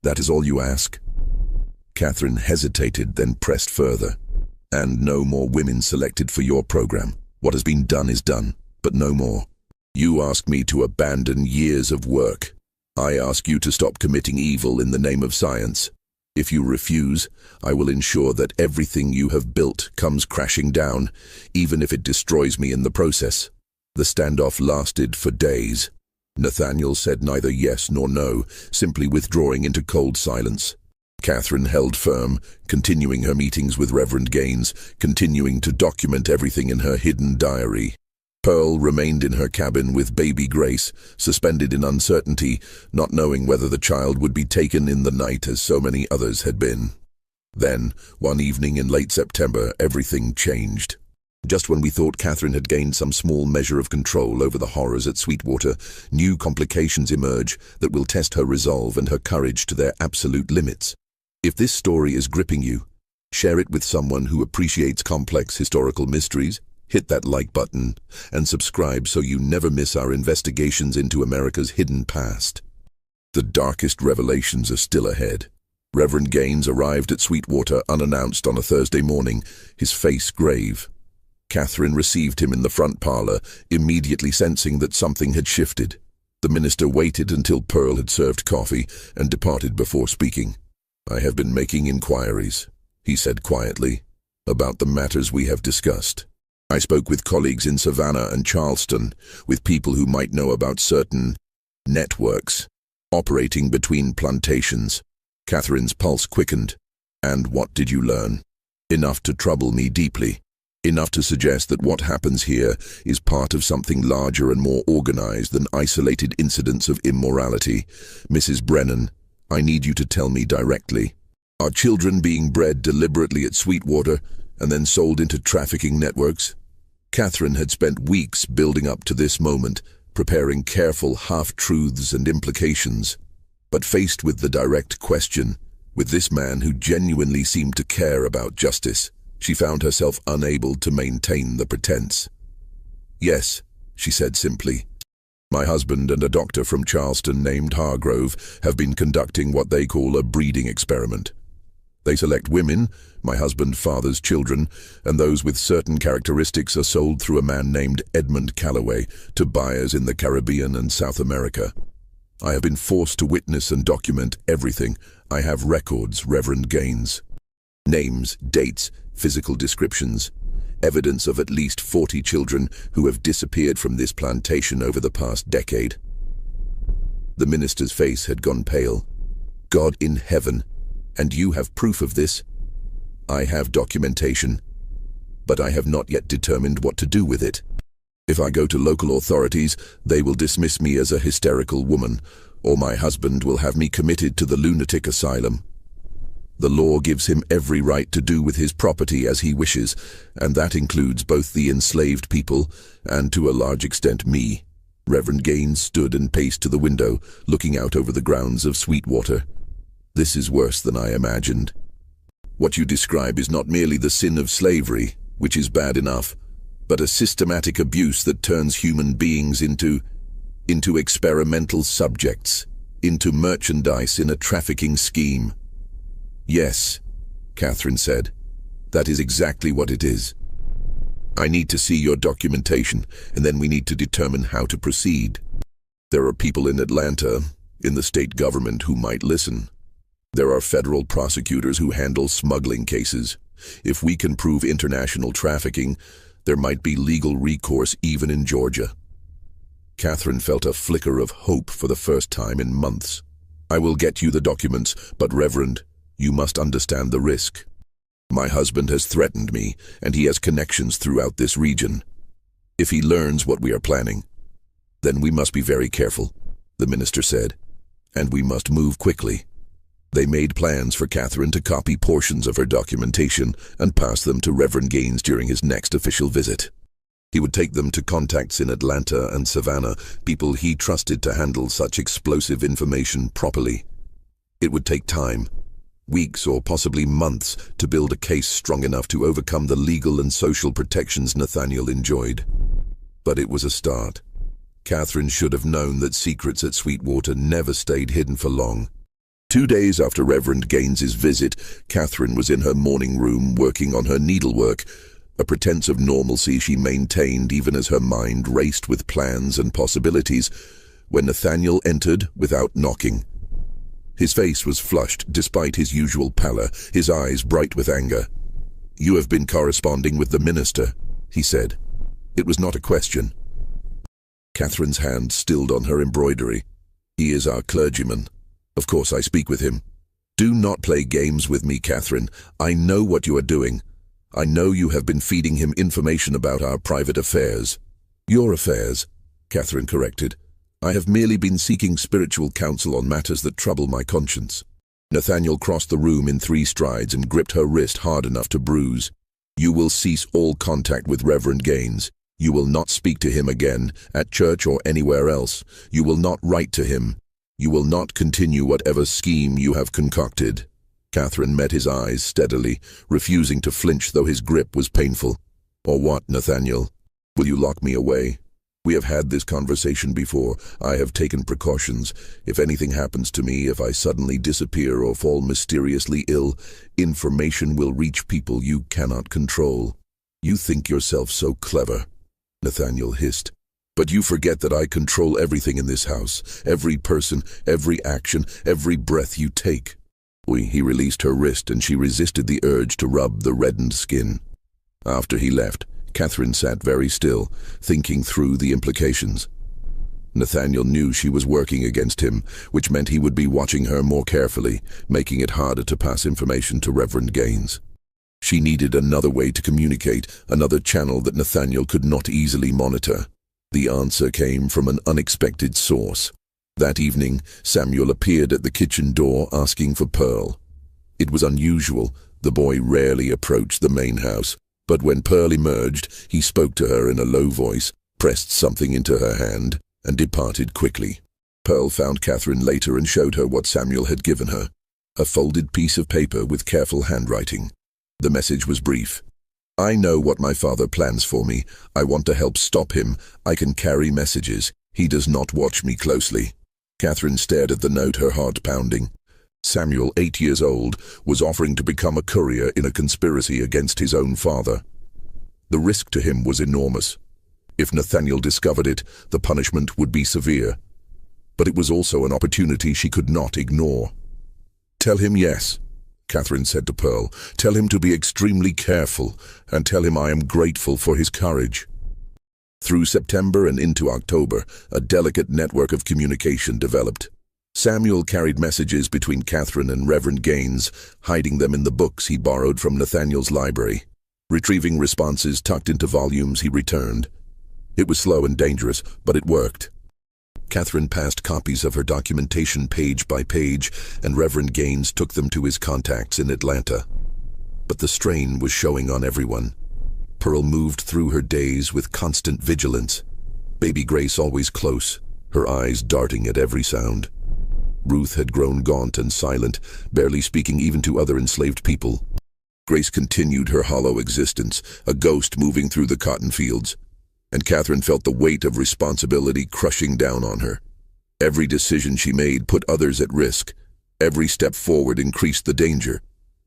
That is all you ask?" Catherine hesitated, then pressed further. "And no more women selected for your program. What has been done is done, but no more. You ask me to abandon years of work. I ask you to stop committing evil in the name of science. If you refuse, I will ensure that everything you have built comes crashing down, even if it destroys me in the process." The standoff lasted for days. Nathaniel said neither yes nor no, simply withdrawing into cold silence. Catherine held firm, continuing her meetings with Reverend Gaines, continuing to document everything in her hidden diary. Pearl remained in her cabin with baby Grace, suspended in uncertainty, not knowing whether the child would be taken in the night as so many others had been. Then, one evening in late September, everything changed. Just when we thought Catherine had gained some small measure of control over the horrors at Sweetwater, new complications emerge that will test her resolve and her courage to their absolute limits. If this story is gripping you, share it with someone who appreciates complex historical mysteries. Hit that like button and subscribe so you never miss our investigations into America's hidden past. The darkest revelations are still ahead. Reverend Gaines arrived at Sweetwater unannounced on a Thursday morning, his face grave. Catherine received him in the front parlor, immediately sensing that something had shifted. The minister waited until Pearl had served coffee and departed before speaking. "I have been making inquiries," he said quietly, "about the matters we have discussed. I spoke with colleagues in Savannah and Charleston, with people who might know about certain networks operating between plantations." Catherine's pulse quickened. "And what did you learn?" "Enough to trouble me deeply. Enough to suggest that what happens here is part of something larger and more organized than isolated incidents of immorality. Mrs. Brennan, I need you to tell me directly. Are children being bred deliberately at Sweetwater and then sold into trafficking networks?" Catherine had spent weeks building up to this moment, preparing careful half-truths and implications. But faced with the direct question, with this man who genuinely seemed to care about justice, She found herself unable to maintain the pretense. "Yes," she said simply. "My husband and a doctor from Charleston named Hargrove have been conducting what they call a breeding experiment. They select women, my husband's father's children, and those with certain characteristics are sold through a man named Edmund Calloway to buyers in the Caribbean and South America. I have been forced to witness and document everything. I have records, Reverend Gaines. Names, dates, physical descriptions, evidence of at least 40 children who have disappeared from this plantation over the past decade." The minister's face had gone pale. "God in heaven, and you have proof of this?" "I have documentation, but I have not yet determined what to do with it. If I go to local authorities, they will dismiss me as a hysterical woman, or my husband will have me committed to the lunatic asylum. The law gives him every right to do with his property as he wishes, and that includes both the enslaved people and, to a large extent, me." Reverend Gaines stood and paced to the window, looking out over the grounds of Sweetwater. "This is worse than I imagined. What you describe is not merely the sin of slavery, which is bad enough, but a systematic abuse that turns human beings into experimental subjects, into merchandise in a trafficking scheme." "Yes," Catherine said. "That is exactly what it is. I need to see your documentation, and then we need to determine how to proceed. There are people in Atlanta, in the state government, who might listen. There are federal prosecutors who handle smuggling cases. If we can prove international trafficking, there might be legal recourse even in Georgia." Catherine felt a flicker of hope for the first time in months. "I will get you the documents, but Reverend, you must understand the risk. My husband has threatened me, and he has connections throughout this region. If he learns what we are planning, then we must be very careful," the minister said, "and we must move quickly." They made plans for Catherine to copy portions of her documentation and pass them to Reverend Gaines during his next official visit. He would take them to contacts in Atlanta and Savannah, people he trusted to handle such explosive information properly. It would take time, weeks or possibly months, to build a case strong enough to overcome the legal and social protections Nathaniel enjoyed. But it was a start. Catherine should have known that secrets at Sweetwater never stayed hidden for long. 2 days after Reverend Gaines's visit, Catherine was in her morning room working on her needlework, a pretense of normalcy she maintained even as her mind raced with plans and possibilities, when Nathaniel entered without knocking. His face was flushed despite his usual pallor, his eyes bright with anger. "You have been corresponding with the minister," he said. It was not a question. Catherine's hand stilled on her embroidery. "He is our clergyman. Of course I speak with him. Do not play games with me, Catherine. I know what you are doing. I know you have been feeding him information about our private affairs." "Your affairs," Catherine corrected. "I have merely been seeking spiritual counsel on matters that trouble my conscience." Nathaniel crossed the room in 3 strides and gripped her wrist hard enough to bruise. "You will cease all contact with Reverend Gaines. You will not speak to him again, at church or anywhere else. You will not write to him. You will not continue whatever scheme you have concocted." Catherine met his eyes steadily, refusing to flinch though his grip was painful. "Or what, Nathaniel? Will you lock me away? We have had this conversation before. I have taken precautions. If anything happens to me, if I suddenly disappear or fall mysteriously ill, information will reach people you cannot control." "You think yourself so clever," Nathaniel hissed. "But you forget that I control everything in this house, every person, every action, every breath you take." He released her wrist and she resisted the urge to rub the reddened skin. After he left, Catherine sat very still, thinking through the implications. Nathaniel knew she was working against him, which meant he would be watching her more carefully, making it harder to pass information to Reverend Gaines. She needed another way to communicate, another channel that Nathaniel could not easily monitor. The answer came from an unexpected source. That evening, Samuel appeared at the kitchen door asking for Pearl. It was unusual. The boy rarely approached the main house. But when Pearl emerged, he spoke to her in a low voice, pressed something into her hand, and departed quickly. Pearl found Catherine later and showed her what Samuel had given her, a folded piece of paper with careful handwriting. The message was brief. I know what my father plans for me. I want to help stop him. I can carry messages. He does not watch me closely." Catherine stared at the note, her heart pounding. Samuel, 8 years old, was offering to become a courier in a conspiracy against his own father. The risk to him was enormous. If Nathaniel discovered it, the punishment would be severe. But it was also an opportunity she could not ignore. "Tell him yes," Catherine said to Pearl. "Tell him to be extremely careful, and tell him I am grateful for his courage." Through September and into October, a delicate network of communication developed. Samuel carried messages between Catherine and Reverend Gaines, hiding them in the books he borrowed from Nathaniel's library. Retrieving responses tucked into volumes he returned. It was slow and dangerous, but it worked. Catherine passed copies of her documentation page by page, and Reverend Gaines took them to his contacts in Atlanta. But the strain was showing on everyone. Pearl moved through her days with constant vigilance. Baby Grace always close, her eyes darting at every sound. Ruth had grown gaunt and silent, barely speaking even to other enslaved people. Grace continued her hollow existence, a ghost moving through the cotton fields, and Catherine felt the weight of responsibility crushing down on her. Every decision she made put others at risk. Every step forward increased the danger.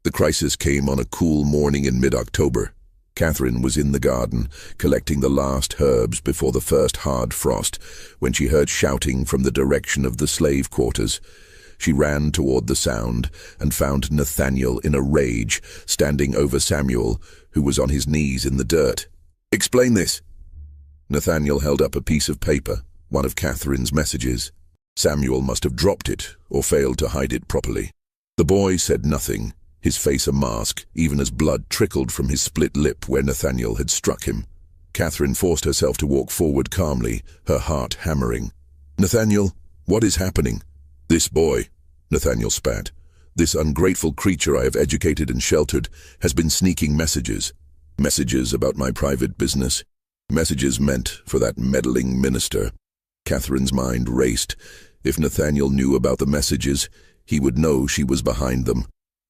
The crisis came on a cool morning in mid-October. Catherine was in the garden, collecting the last herbs before the first hard frost, when she heard shouting from the direction of the slave quarters. She ran toward the sound and found Nathaniel in a rage, standing over Samuel, who was on his knees in the dirt. "Explain this." Nathaniel held up a piece of paper, one of Catherine's messages. Samuel must have dropped it or failed to hide it properly. The boy said nothing, his face a mask, even as blood trickled from his split lip where Nathaniel had struck him. Catherine forced herself to walk forward calmly, her heart hammering. "Nathaniel, what is happening?" "This boy," Nathaniel spat, "this ungrateful creature I have educated and sheltered, has been sneaking messages. Messages about my private business. Messages meant for that meddling minister." Catherine's mind raced. If Nathaniel knew about the messages, he would know she was behind them.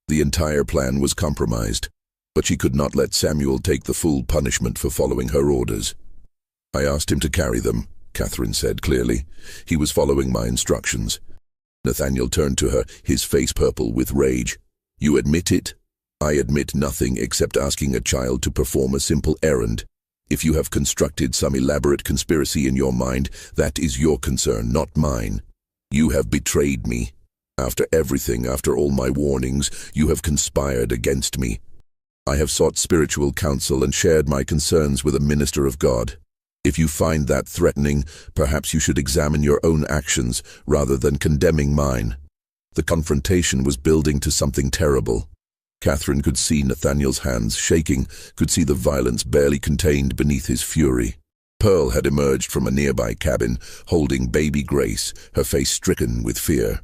The entire plan was compromised, but she could not let Samuel take the full punishment for following her orders. "I asked him to carry them," Catherine said clearly. "He was following my instructions." Nathaniel turned to her, his face purple with rage. "You admit it?" "I admit nothing except asking a child to perform a simple errand. If you have constructed some elaborate conspiracy in your mind, that is your concern, not mine. You have betrayed me. After everything, after all my warnings, you have conspired against me. I have sought spiritual counsel and shared my concerns with a minister of God. If you find that threatening, perhaps you should examine your own actions rather than condemning mine." The confrontation was building to something terrible. Catherine could see Nathaniel's hands shaking, could see the violence barely contained beneath his fury. Pearl had emerged from a nearby cabin, holding baby Grace, her face stricken with fear.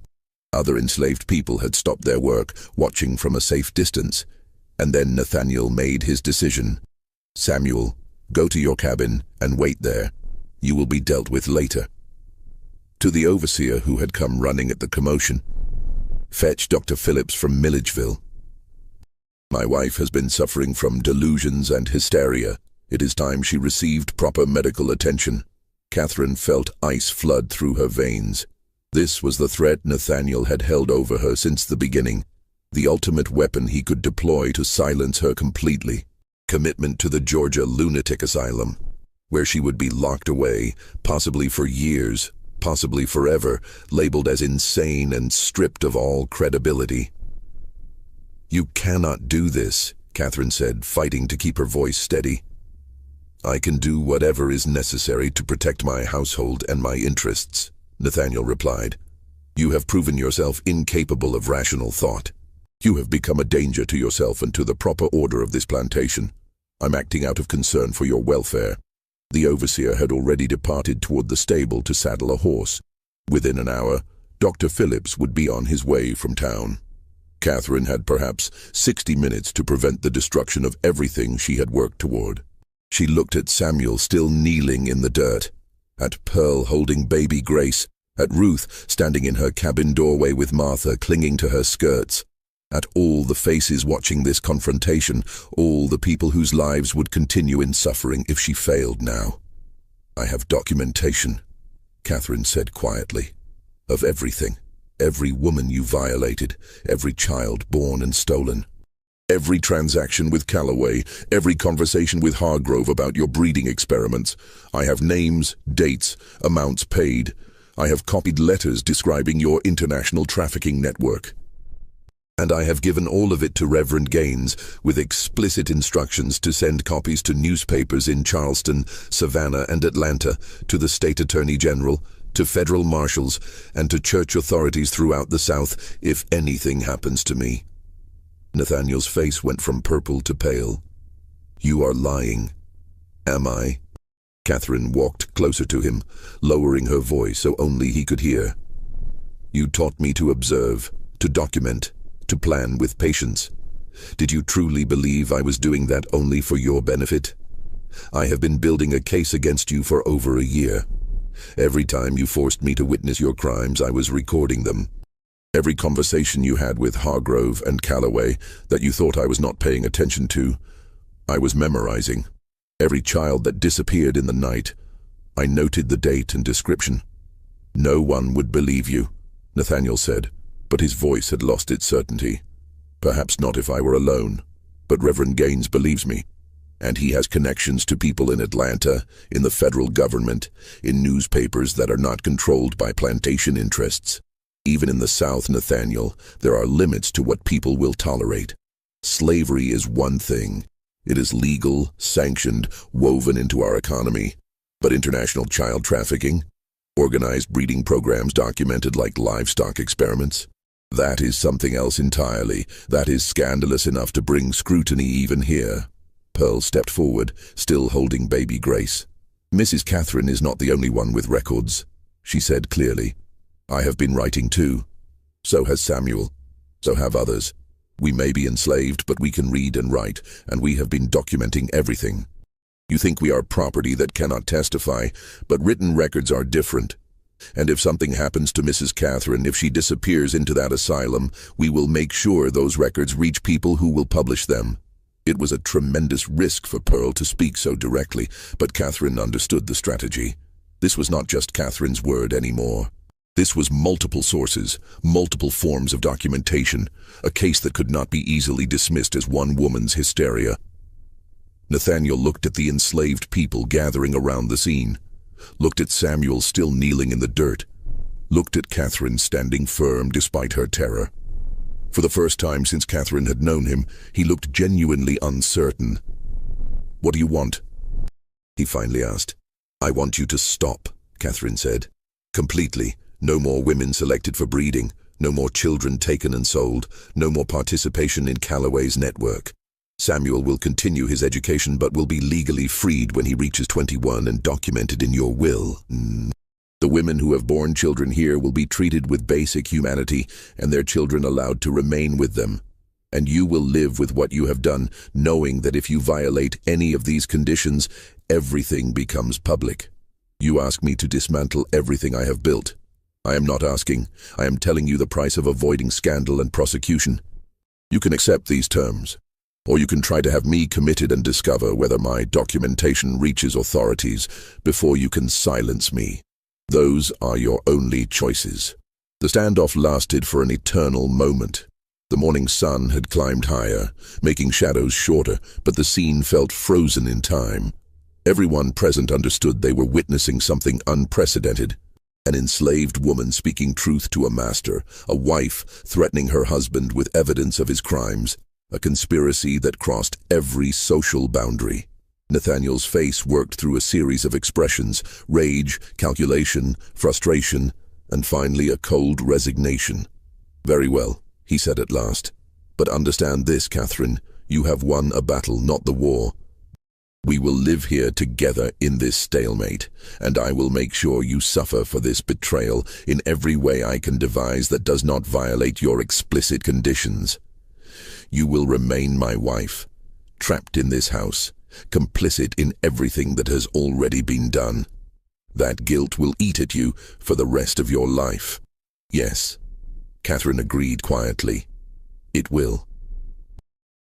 Other enslaved people had stopped their work, watching from a safe distance. And then Nathaniel made his decision. "Samuel, go to your cabin and wait there. You will be dealt with later." To the overseer who had come running at the commotion, "Fetch Dr. Phillips from Milledgeville. My wife has been suffering from delusions and hysteria. It is time she received proper medical attention." Catherine felt ice flood through her veins. This was the threat Nathaniel had held over her since the beginning, the ultimate weapon he could deploy to silence her completely. Commitment to the Georgia lunatic asylum, where she would be locked away, possibly for years, possibly forever, labeled as insane and stripped of all credibility. "You cannot do this," Catherine said, fighting to keep her voice steady. "I can do whatever is necessary to protect my household and my interests," Nathaniel replied. "You have proven yourself incapable of rational thought. You have become a danger to yourself and to the proper order of this plantation. I'm acting out of concern for your welfare." The overseer had already departed toward the stable to saddle a horse. Within an hour, Dr. Phillips would be on his way from town. Catherine had perhaps 60 minutes to prevent the destruction of everything she had worked toward. She looked at Samuel still kneeling in the dirt, at Pearl holding baby Grace, at Ruth standing in her cabin doorway with Martha clinging to her skirts. At all the faces watching this confrontation, all the people whose lives would continue in suffering if she failed now. "I have documentation," Catherine said quietly, "of everything. Every woman you violated, every child born and stolen. Every transaction with Calloway, every conversation with Hargrove about your breeding experiments. I have names, dates, amounts paid. I have copied letters describing your international trafficking network. And I have given all of it to Reverend Gaines with explicit instructions to send copies to newspapers in Charleston, Savannah, and Atlanta, to the State Attorney General, to federal marshals, and to church authorities throughout the South if anything happens to me." Nathaniel's face went from purple to pale. "You are lying." "Am I?" Catherine walked closer to him, lowering her voice so only he could hear. "You taught me to observe, to document, to plan with patience. Did you truly believe I was doing that only for your benefit? I have been building a case against you for over a year. Every time you forced me to witness your crimes, I was recording them. Every conversation you had with Hargrove and Calloway that you thought I was not paying attention to, I was memorizing. Every child that disappeared in the night, I noted the date and description." "No one would believe you," Nathaniel said, but his voice had lost its certainty. "Perhaps not if I were alone, but Reverend Gaines believes me. And he has connections to people in Atlanta, in the federal government, in newspapers that are not controlled by plantation interests. Even in the South, Nathaniel, there are limits to what people will tolerate. Slavery is one thing. It is legal, sanctioned, woven into our economy. But international child trafficking, organized breeding programs documented like livestock experiments, that is something else entirely. That is scandalous enough to bring scrutiny even here." Pearl stepped forward, still holding baby Grace. "Mrs. Catherine is not the only one with records," she said clearly. "I have been writing too. So has Samuel. So have others. We may be enslaved, but we can read and write, and we have been documenting everything. You think we are property that cannot testify, but written records are different. And if something happens to Mrs. Catherine, if she disappears into that asylum, we will make sure those records reach people who will publish them." It was a tremendous risk for Pearl to speak so directly, but Catherine understood the strategy. This was not just Catherine's word anymore. This was multiple sources, multiple forms of documentation, a case that could not be easily dismissed as one woman's hysteria. Nathaniel looked at the enslaved people gathering around the scene, looked at Samuel still kneeling in the dirt, looked at Catherine standing firm despite her terror. For the first time since Catherine had known him, he looked genuinely uncertain. "What do you want?" he finally asked. "I want you to stop," Catherine said. "Completely. No more women selected for breeding, no more children taken and sold, no more participation in Calloway's network. Samuel will continue his education but will be legally freed when he reaches 21 and documented in your will. The women who have born children here will be treated with basic humanity and their children allowed to remain with them. And you will live with what you have done, knowing that if you violate any of these conditions, everything becomes public. You ask me to dismantle everything I have built. I am not asking. I am telling you the price of avoiding scandal and prosecution. You can accept these terms. Or you can try to have me committed and discover whether my documentation reaches authorities before you can silence me. Those are your only choices." The standoff lasted for an eternal moment. The morning sun had climbed higher, making shadows shorter, but the scene felt frozen in time. Everyone present understood they were witnessing something unprecedented. An enslaved woman speaking truth to a master, a wife threatening her husband with evidence of his crimes, a conspiracy that crossed every social boundary. Nathaniel's face worked through a series of expressions: rage, calculation, frustration, and finally a cold resignation. "Very well," he said at last. "But understand this, Catherine, you have won a battle, not the war. We will live here together in this stalemate, and I will make sure you suffer for this betrayal in every way I can devise that does not violate your explicit conditions. You will remain my wife, trapped in this house, complicit in everything that has already been done. That guilt will eat at you for the rest of your life." "Yes," Catherine agreed quietly. It will.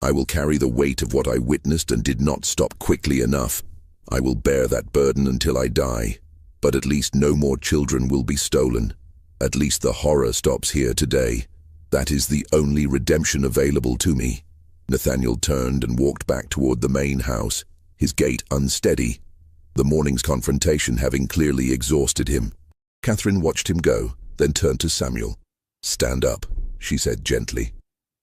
I will carry the weight of what I witnessed and did not stop quickly enough. I will bear that burden until I die. But at least no more children will be stolen. At least the horror stops here today. That is the only redemption available to me. Nathaniel turned and walked back toward the main house, his gait unsteady, the morning's confrontation having clearly exhausted him. Catherine watched him go, then turned to Samuel. "Stand up," she said gently.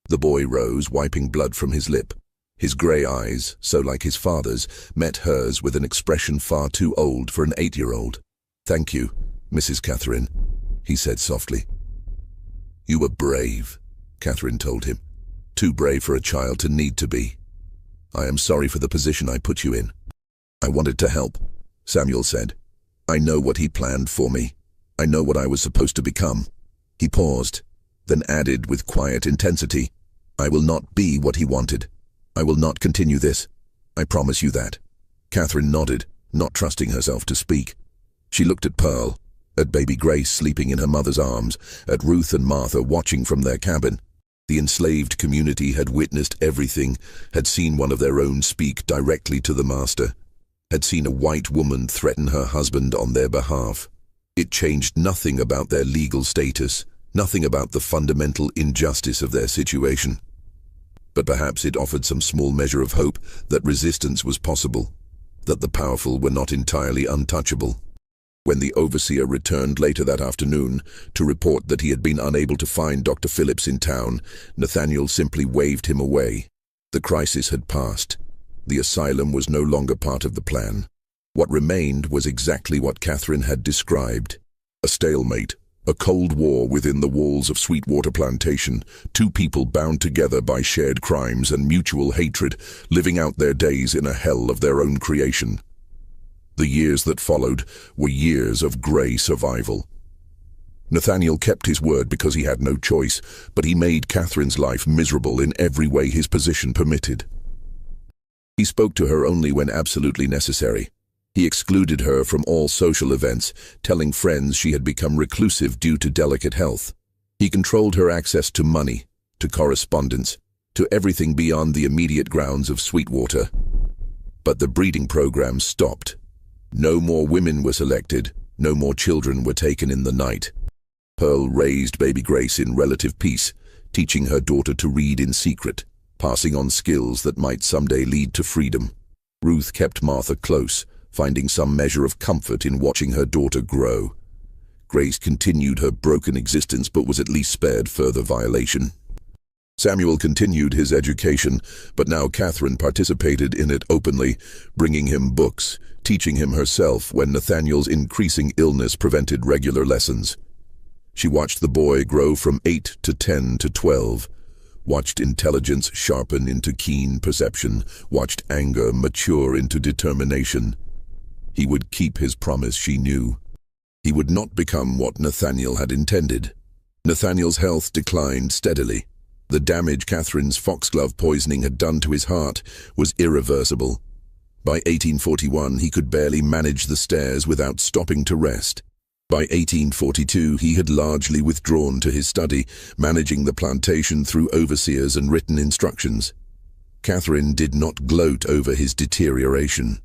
The boy rose, wiping blood from his lip. His grey eyes, so like his father's, met hers with an expression far too old for an 8-year-old. "Thank you, Mrs. Catherine," he said softly. "You were brave," Catherine told him. "Too brave for a child to need to be. I am sorry for the position I put you in." "I wanted to help," Samuel said. "I know what he planned for me. I know what I was supposed to become." He paused, then added with quiet intensity, "I will not be what he wanted. I will not continue this. I promise you that." Catherine nodded, not trusting herself to speak. She looked at Pearl, at baby Grace sleeping in her mother's arms, at Ruth and Martha watching from their cabin. The enslaved community had witnessed everything, had seen one of their own speak directly to the master, had seen a white woman threaten her husband on their behalf. It changed nothing about their legal status, nothing about the fundamental injustice of their situation. But perhaps it offered some small measure of hope that resistance was possible, that the powerful were not entirely untouchable. When the overseer returned later that afternoon to report that he had been unable to find Dr. Phillips in town, Nathaniel simply waved him away. The crisis had passed. The asylum was no longer part of the plan. What remained was exactly what Catherine had described: a stalemate, a cold war within the walls of Sweetwater Plantation, two people bound together by shared crimes and mutual hatred, living out their days in a hell of their own creation. The years that followed were years of grey survival. Nathaniel kept his word because he had no choice, but he made Catherine's life miserable in every way his position permitted. He spoke to her only when absolutely necessary. He excluded her from all social events, telling friends she had become reclusive due to delicate health. He controlled her access to money, to correspondence, to everything beyond the immediate grounds of Sweetwater. But the breeding program stopped. No more women were selected, no more children were taken in the night. Pearl raised baby Grace in relative peace, teaching her daughter to read in secret, passing on skills that might someday lead to freedom. Ruth kept Martha close, finding some measure of comfort in watching her daughter grow. Grace continued her broken existence but was at least spared further violation. Samuel continued his education, but now Catherine participated in it openly, bringing him books, teaching him herself when Nathaniel's increasing illness prevented regular lessons. She watched the boy grow from 8 to 10 to 12, watched intelligence sharpen into keen perception, watched anger mature into determination. He would keep his promise, she knew. He would not become what Nathaniel had intended. Nathaniel's health declined steadily. The damage Catherine's foxglove poisoning had done to his heart was irreversible. By 1841, he could barely manage the stairs without stopping to rest. By 1842, he had largely withdrawn to his study, managing the plantation through overseers and written instructions. Catherine did not gloat over his deterioration.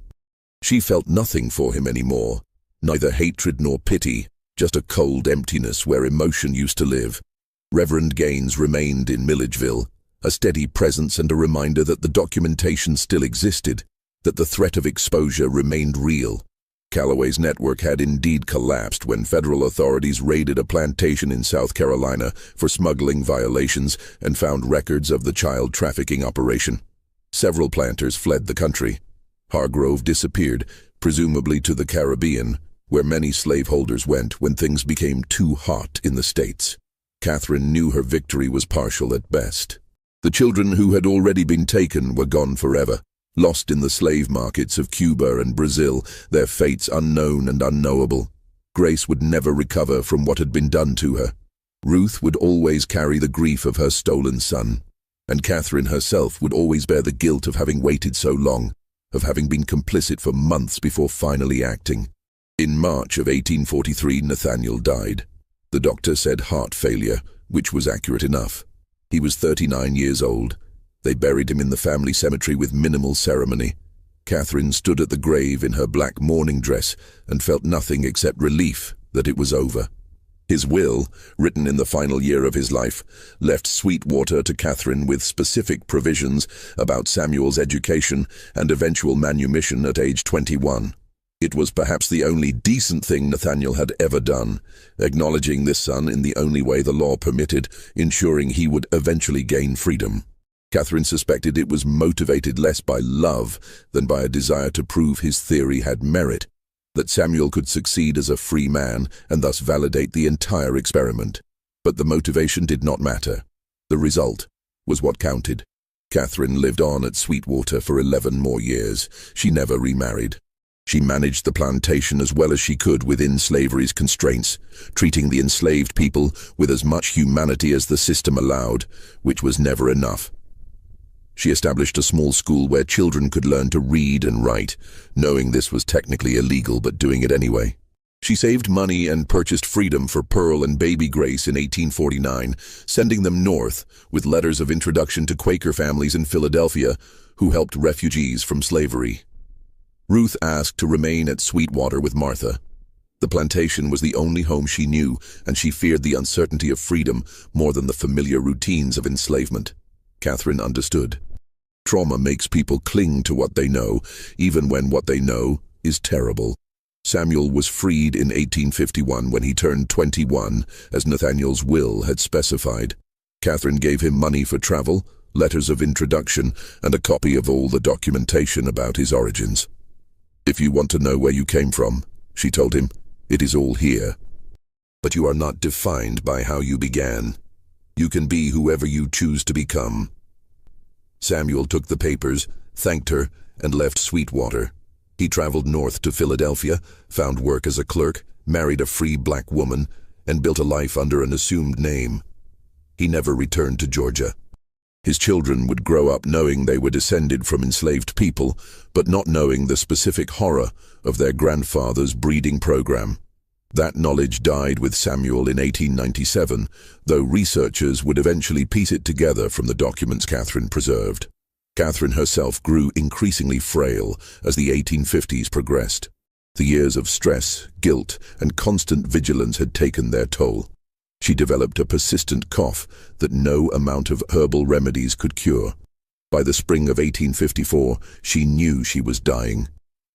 She felt nothing for him anymore, neither hatred nor pity, just a cold emptiness where emotion used to live. Reverend Gaines remained in Milledgeville, a steady presence and a reminder that the documentation still existed, that the threat of exposure remained real. Calloway's network had indeed collapsed when federal authorities raided a plantation in South Carolina for smuggling violations and found records of the child trafficking operation. Several planters fled the country. Hargrove disappeared, presumably to the Caribbean, where many slaveholders went when things became too hot in the States. Catherine knew her victory was partial at best. The children who had already been taken were gone forever, lost in the slave markets of Cuba and Brazil, their fates unknown and unknowable. Grace would never recover from what had been done to her. Ruth would always carry the grief of her stolen son, and Catherine herself would always bear the guilt of having waited so long, of having been complicit for months before finally acting. In March of 1843, Nathaniel died. The doctor said heart failure, which was accurate enough. He was 39 years old. They buried him in the family cemetery with minimal ceremony. Catherine stood at the grave in her black mourning dress and felt nothing except relief that it was over. His will, written in the final year of his life, left Sweetwater to Catherine with specific provisions about Samuel's education and eventual manumission at age 21. It was perhaps the only decent thing Nathaniel had ever done, acknowledging this son in the only way the law permitted, ensuring he would eventually gain freedom. Catherine suspected it was motivated less by love than by a desire to prove his theory had merit, that Samuel could succeed as a free man and thus validate the entire experiment. But the motivation did not matter. The result was what counted. Catherine lived on at Sweetwater for 11 more years. She never remarried. She managed the plantation as well as she could within slavery's constraints, treating the enslaved people with as much humanity as the system allowed, which was never enough. She established a small school where children could learn to read and write, knowing this was technically illegal but doing it anyway. She saved money and purchased freedom for Pearl and baby Grace in 1849, sending them north with letters of introduction to Quaker families in Philadelphia who helped refugees from slavery. Ruth asked to remain at Sweetwater with Martha. The plantation was the only home she knew, and she feared the uncertainty of freedom more than the familiar routines of enslavement. Catherine understood. Trauma makes people cling to what they know, even when what they know is terrible. Samuel was freed in 1851 when he turned 21, as Nathaniel's will had specified. Catherine gave him money for travel, letters of introduction, and a copy of all the documentation about his origins. "If you want to know where you came from," she told him, "it is all here. But you are not defined by how you began. You can be whoever you choose to become." Samuel took the papers, thanked her, and left Sweetwater. He traveled north to Philadelphia, found work as a clerk, married a free black woman, and built a life under an assumed name. He never returned to Georgia. His children would grow up knowing they were descended from enslaved people, but not knowing the specific horror of their grandfather's breeding program. That knowledge died with Samuel in 1897, though researchers would eventually piece it together from the documents Catherine preserved. Catherine herself grew increasingly frail as the 1850s progressed. The years of stress, guilt, and constant vigilance had taken their toll. She developed a persistent cough that no amount of herbal remedies could cure. By the spring of 1854, she knew she was dying.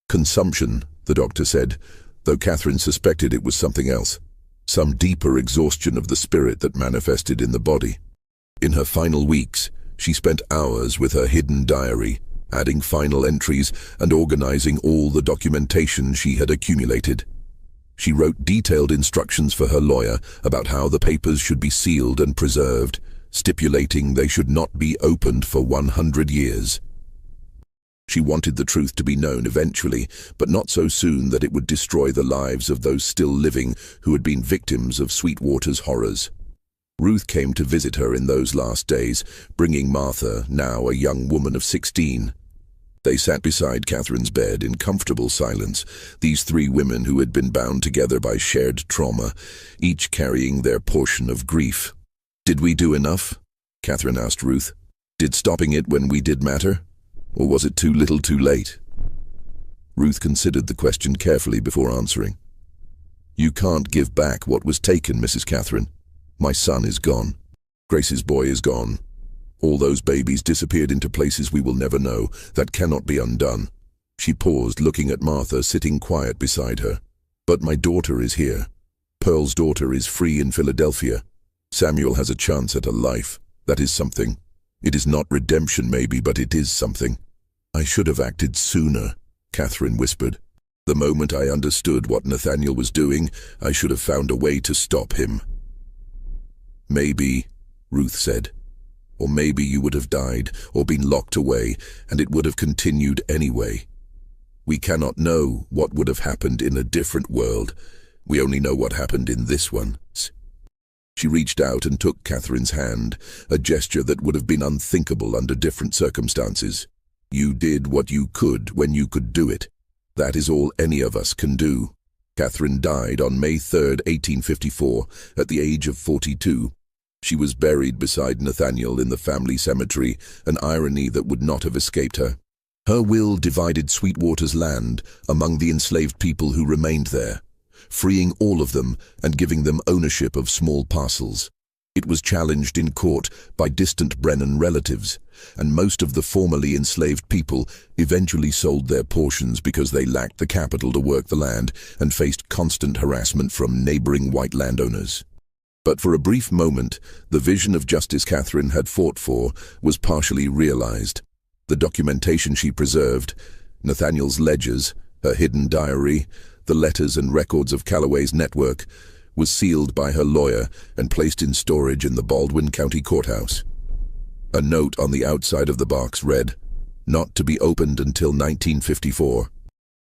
Consumption, the doctor said, though Catherine suspected it was something else, some deeper exhaustion of the spirit that manifested in the body. In her final weeks, she spent hours with her hidden diary, adding final entries and organizing all the documentation she had accumulated. She wrote detailed instructions for her lawyer about how the papers should be sealed and preserved, stipulating they should not be opened for 100 years. She wanted the truth to be known eventually, but not so soon that it would destroy the lives of those still living who had been victims of Sweetwater's horrors. Ruth came to visit her in those last days, bringing Martha, now a young woman of 16. They sat beside Catherine's bed in comfortable silence, these three women who had been bound together by shared trauma, each carrying their portion of grief. "Did we do enough?" Catherine asked Ruth. "Did stopping it when we did matter? Or was it too little too late?" Ruth considered the question carefully before answering. "You can't give back what was taken, Mrs. Catherine. My son is gone. Grace's boy is gone. All those babies disappeared into places we will never know. That cannot be undone." She paused, looking at Martha sitting quiet beside her. "But my daughter is here. Pearl's daughter is free in Philadelphia. Samuel has a chance at a life. That is something. It is not redemption maybe, but it is something." "I should have acted sooner," Catherine whispered. "The moment I understood what Nathaniel was doing, I should have found a way to stop him." "Maybe," Ruth said. "Or maybe you would have died, or been locked away, and it would have continued anyway. We cannot know what would have happened in a different world. We only know what happened in this one." She reached out and took Catherine's hand, a gesture that would have been unthinkable under different circumstances. "You did what you could when you could do it. That is all any of us can do." Catherine died on May 3, 1854, at the age of 42. She was buried beside Nathaniel in the family cemetery, an irony that would not have escaped her. Her will divided Sweetwater's land among the enslaved people who remained there, freeing all of them and giving them ownership of small parcels. It was challenged in court by distant Brennan relatives, and most of the formerly enslaved people eventually sold their portions because they lacked the capital to work the land and faced constant harassment from neighboring white landowners. But for a brief moment, the vision of justice Catherine had fought for was partially realized. The documentation she preserved, Nathaniel's ledgers, her hidden diary, the letters and records of Calloway's network, was sealed by her lawyer and placed in storage in the Baldwin County Courthouse. A note on the outside of the box read, "Not to be opened until 1954.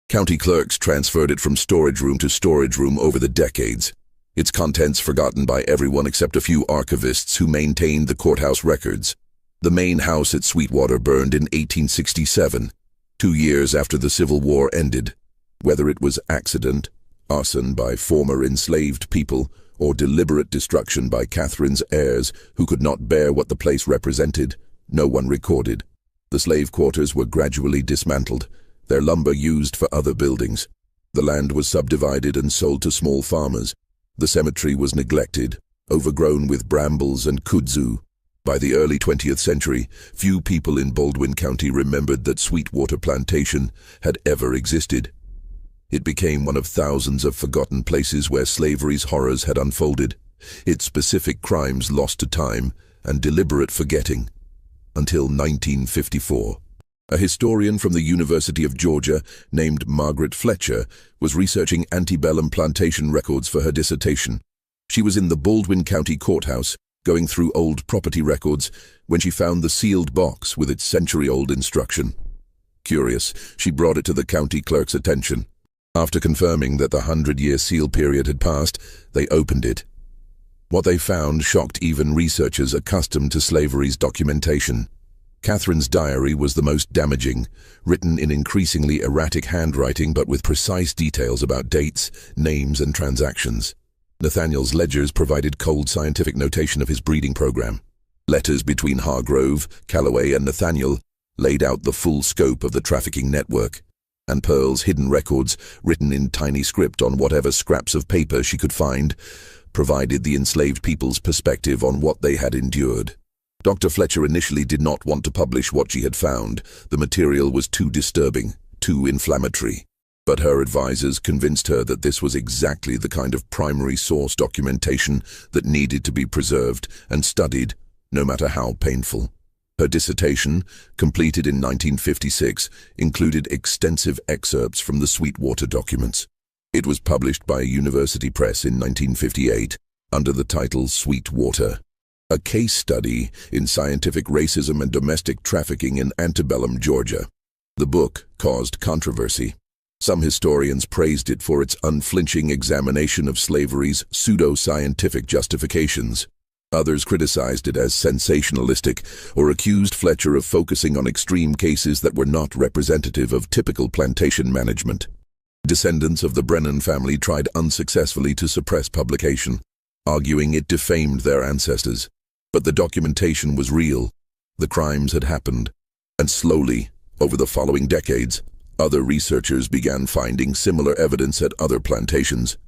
County clerks transferred it from storage room to storage room over the decades, its contents forgotten by everyone except a few archivists who maintained the courthouse records. The main house at Sweetwater burned in 1867, 2 years after the Civil War ended. Whether it was accident, arson by former enslaved people, or deliberate destruction by Catherine's heirs who could not bear what the place represented, no one recorded. The slave quarters were gradually dismantled, their lumber used for other buildings. The land was subdivided and sold to small farmers. The cemetery was neglected, overgrown with brambles and kudzu. By the early 20th century, few people in Baldwin County remembered that Sweetwater Plantation had ever existed. It became one of thousands of forgotten places where slavery's horrors had unfolded, its specific crimes lost to time and deliberate forgetting. Until 1954. A historian from the University of Georgia named Margaret Fletcher was researching antebellum plantation records for her dissertation. She was in the Baldwin County Courthouse, going through old property records, when she found the sealed box with its century-old instruction. Curious, she brought it to the county clerk's attention. After confirming that the 100-year seal period had passed, they opened it. What they found shocked even researchers accustomed to slavery's documentation. Catherine's diary was the most damaging, written in increasingly erratic handwriting but with precise details about dates, names, and transactions. Nathaniel's ledgers provided cold scientific notation of his breeding program. Letters between Hargrove, Calloway, and Nathaniel laid out the full scope of the trafficking network. And Pearl's hidden records, written in tiny script on whatever scraps of paper she could find, provided the enslaved people's perspective on what they had endured. Dr. Fletcher initially did not want to publish what she had found. The material was too disturbing, too inflammatory. But her advisors convinced her that this was exactly the kind of primary source documentation that needed to be preserved and studied, no matter how painful. Her dissertation, completed in 1956, included extensive excerpts from the Sweetwater documents. It was published by a university press in 1958 under the title Sweetwater, a case study in scientific racism and domestic trafficking in antebellum Georgia. The book caused controversy. Some historians praised it for its unflinching examination of slavery's pseudo-scientific justifications. Others criticized it as sensationalistic or accused Fletcher of focusing on extreme cases that were not representative of typical plantation management. Descendants of the Brennan family tried unsuccessfully to suppress publication, arguing it defamed their ancestors. But the documentation was real. The crimes had happened. And slowly, over the following decades, other researchers began finding similar evidence at other plantations,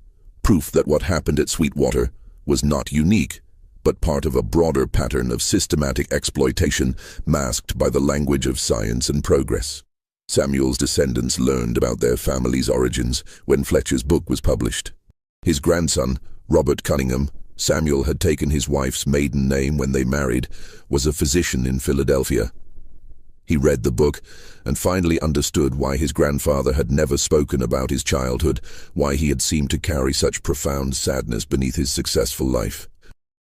proof that what happened at Sweetwater was not unique, but part of a broader pattern of systematic exploitation masked by the language of science and progress. Samuel's descendants learned about their family's origins when Fletcher's book was published. His grandson, Robert Cunningham, Samuel had taken his wife's maiden name when they married, was a physician in Philadelphia. He read the book and finally understood why his grandfather had never spoken about his childhood, why he had seemed to carry such profound sadness beneath his successful life.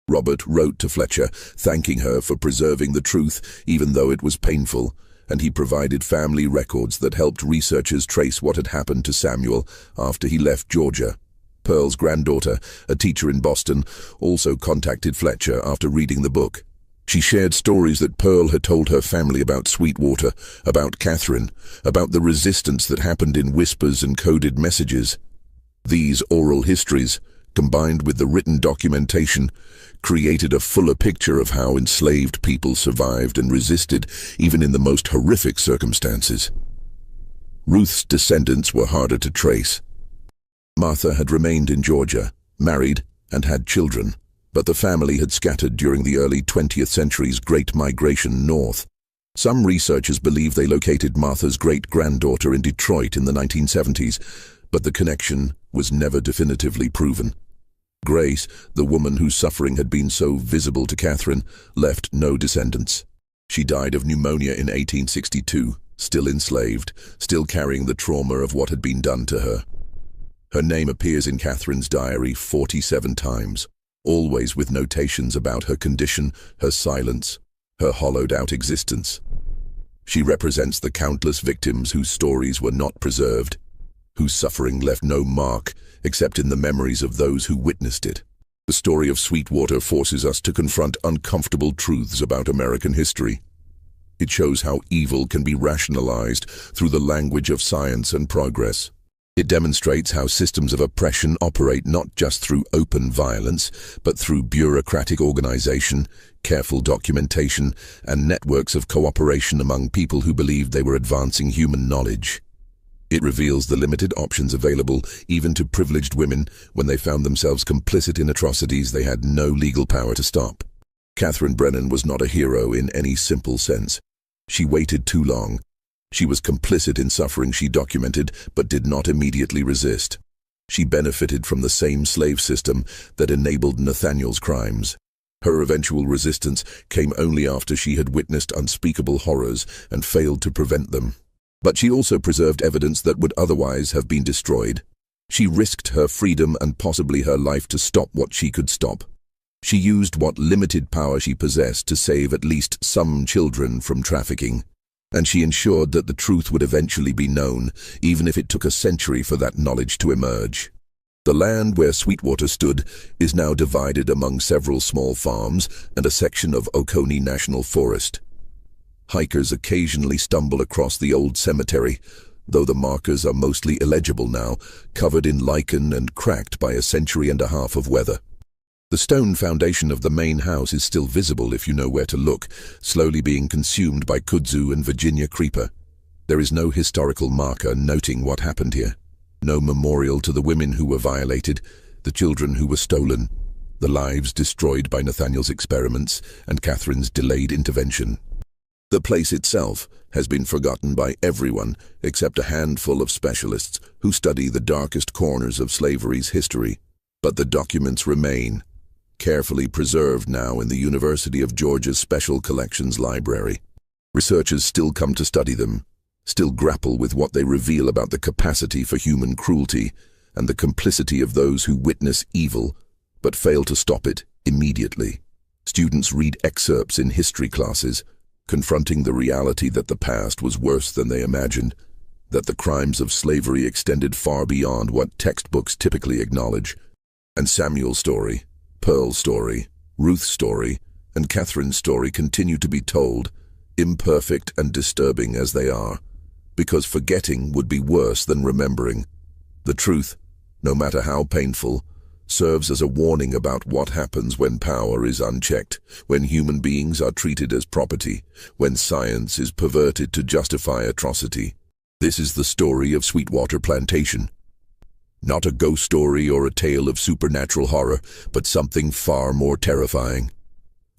Robert wrote to Fletcher, thanking her for preserving the truth even though it was painful, and he provided family records that helped researchers trace what had happened to Samuel after he left Georgia. Pearl's granddaughter, a teacher in Boston, also contacted Fletcher after reading the book. She shared stories that Pearl had told her family about Sweetwater, about Catherine, about the resistance that happened in whispers and coded messages. These oral histories, combined with the written documentation, created a fuller picture of how enslaved people survived and resisted, even in the most horrific circumstances. Ruth's descendants were harder to trace. Martha had remained in Georgia, married, and had children, but the family had scattered during the early 20th century's Great Migration north. Some researchers believe they located Martha's great-granddaughter in Detroit in the 1970s, but the connection was never definitively proven. Grace, the woman whose suffering had been so visible to Catherine, left no descendants. She died of pneumonia in 1862, still enslaved, still carrying the trauma of what had been done to her. Her name appears in Catherine's diary 47 times, always with notations about her condition, her silence, her hollowed-out existence. She represents the countless victims whose stories were not preserved, whose suffering left no mark except in the memories of those who witnessed it. The story of Sweetwater forces us to confront uncomfortable truths about American history. It shows how evil can be rationalized through the language of science and progress. It demonstrates how systems of oppression operate not just through open violence, but through bureaucratic organization, careful documentation, and networks of cooperation among people who believed they were advancing human knowledge. It reveals the limited options available even to privileged women when they found themselves complicit in atrocities they had no legal power to stop. Catherine Brennan was not a hero in any simple sense. She waited too long. She was complicit in suffering she documented, but did not immediately resist. She benefited from the same slave system that enabled Nathaniel's crimes. Her eventual resistance came only after she had witnessed unspeakable horrors and failed to prevent them. But she also preserved evidence that would otherwise have been destroyed. She risked her freedom and possibly her life to stop what she could stop. She used what limited power she possessed to save at least some children from trafficking. And she ensured that the truth would eventually be known, even if it took a century for that knowledge to emerge. The land where Sweetwater stood is now divided among several small farms and a section of Oconee National Forest. Hikers occasionally stumble across the old cemetery, though the markers are mostly illegible now, covered in lichen and cracked by a century and a half of weather. The stone foundation of the main house is still visible if you know where to look, slowly being consumed by kudzu and Virginia creeper. There is no historical marker noting what happened here. No memorial to the women who were violated, the children who were stolen, the lives destroyed by Nathaniel's experiments and Catherine's delayed intervention. The place itself has been forgotten by everyone except a handful of specialists who study the darkest corners of slavery's history. But the documents remain, carefully preserved now in the University of Georgia's Special Collections Library. Researchers still come to study them, still grapple with what they reveal about the capacity for human cruelty and the complicity of those who witness evil but fail to stop it immediately. Students read excerpts in history classes, confronting the reality that the past was worse than they imagined, that the crimes of slavery extended far beyond what textbooks typically acknowledge. And Samuel's story, Pearl's story, Ruth's story, and Catherine's story continue to be told, imperfect and disturbing as they are, because forgetting would be worse than remembering. The truth, no matter how painful, serves as a warning about what happens when power is unchecked, when human beings are treated as property, when science is perverted to justify atrocity. This is the story of Sweetwater Plantation. Not a ghost story or a tale of supernatural horror, but something far more terrifying.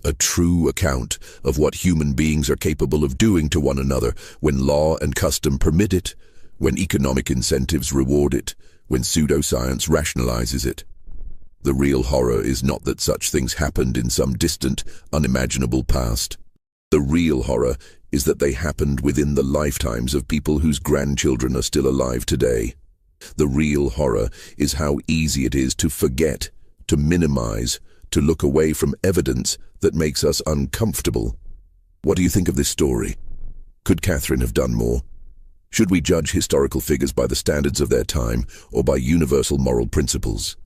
A true account of what human beings are capable of doing to one another when law and custom permit it, when economic incentives reward it, when pseudoscience rationalizes it. The real horror is not that such things happened in some distant, unimaginable past. The real horror is that they happened within the lifetimes of people whose grandchildren are still alive today. The real horror is how easy it is to forget, to minimize, to look away from evidence that makes us uncomfortable. What do you think of this story? Could Catherine have done more? Should we judge historical figures by the standards of their time or by universal moral principles?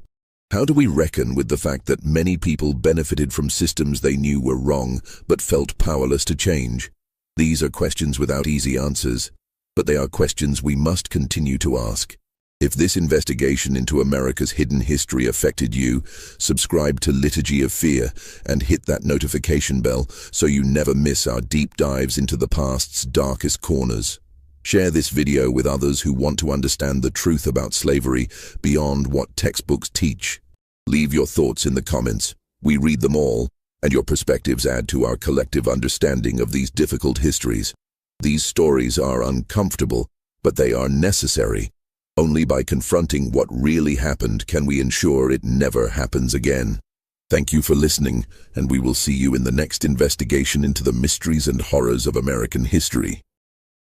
How do we reckon with the fact that many people benefited from systems they knew were wrong but felt powerless to change? These are questions without easy answers, but they are questions we must continue to ask. If this investigation into America's hidden history affected you, subscribe to Liturgy of Fear and hit that notification bell so you never miss our deep dives into the past's darkest corners. Share this video with others who want to understand the truth about slavery beyond what textbooks teach. Leave your thoughts in the comments. We read them all, and your perspectives add to our collective understanding of these difficult histories. These stories are uncomfortable, but they are necessary. Only by confronting what really happened can we ensure it never happens again. Thank you for listening, and we will see you in the next investigation into the mysteries and horrors of American history.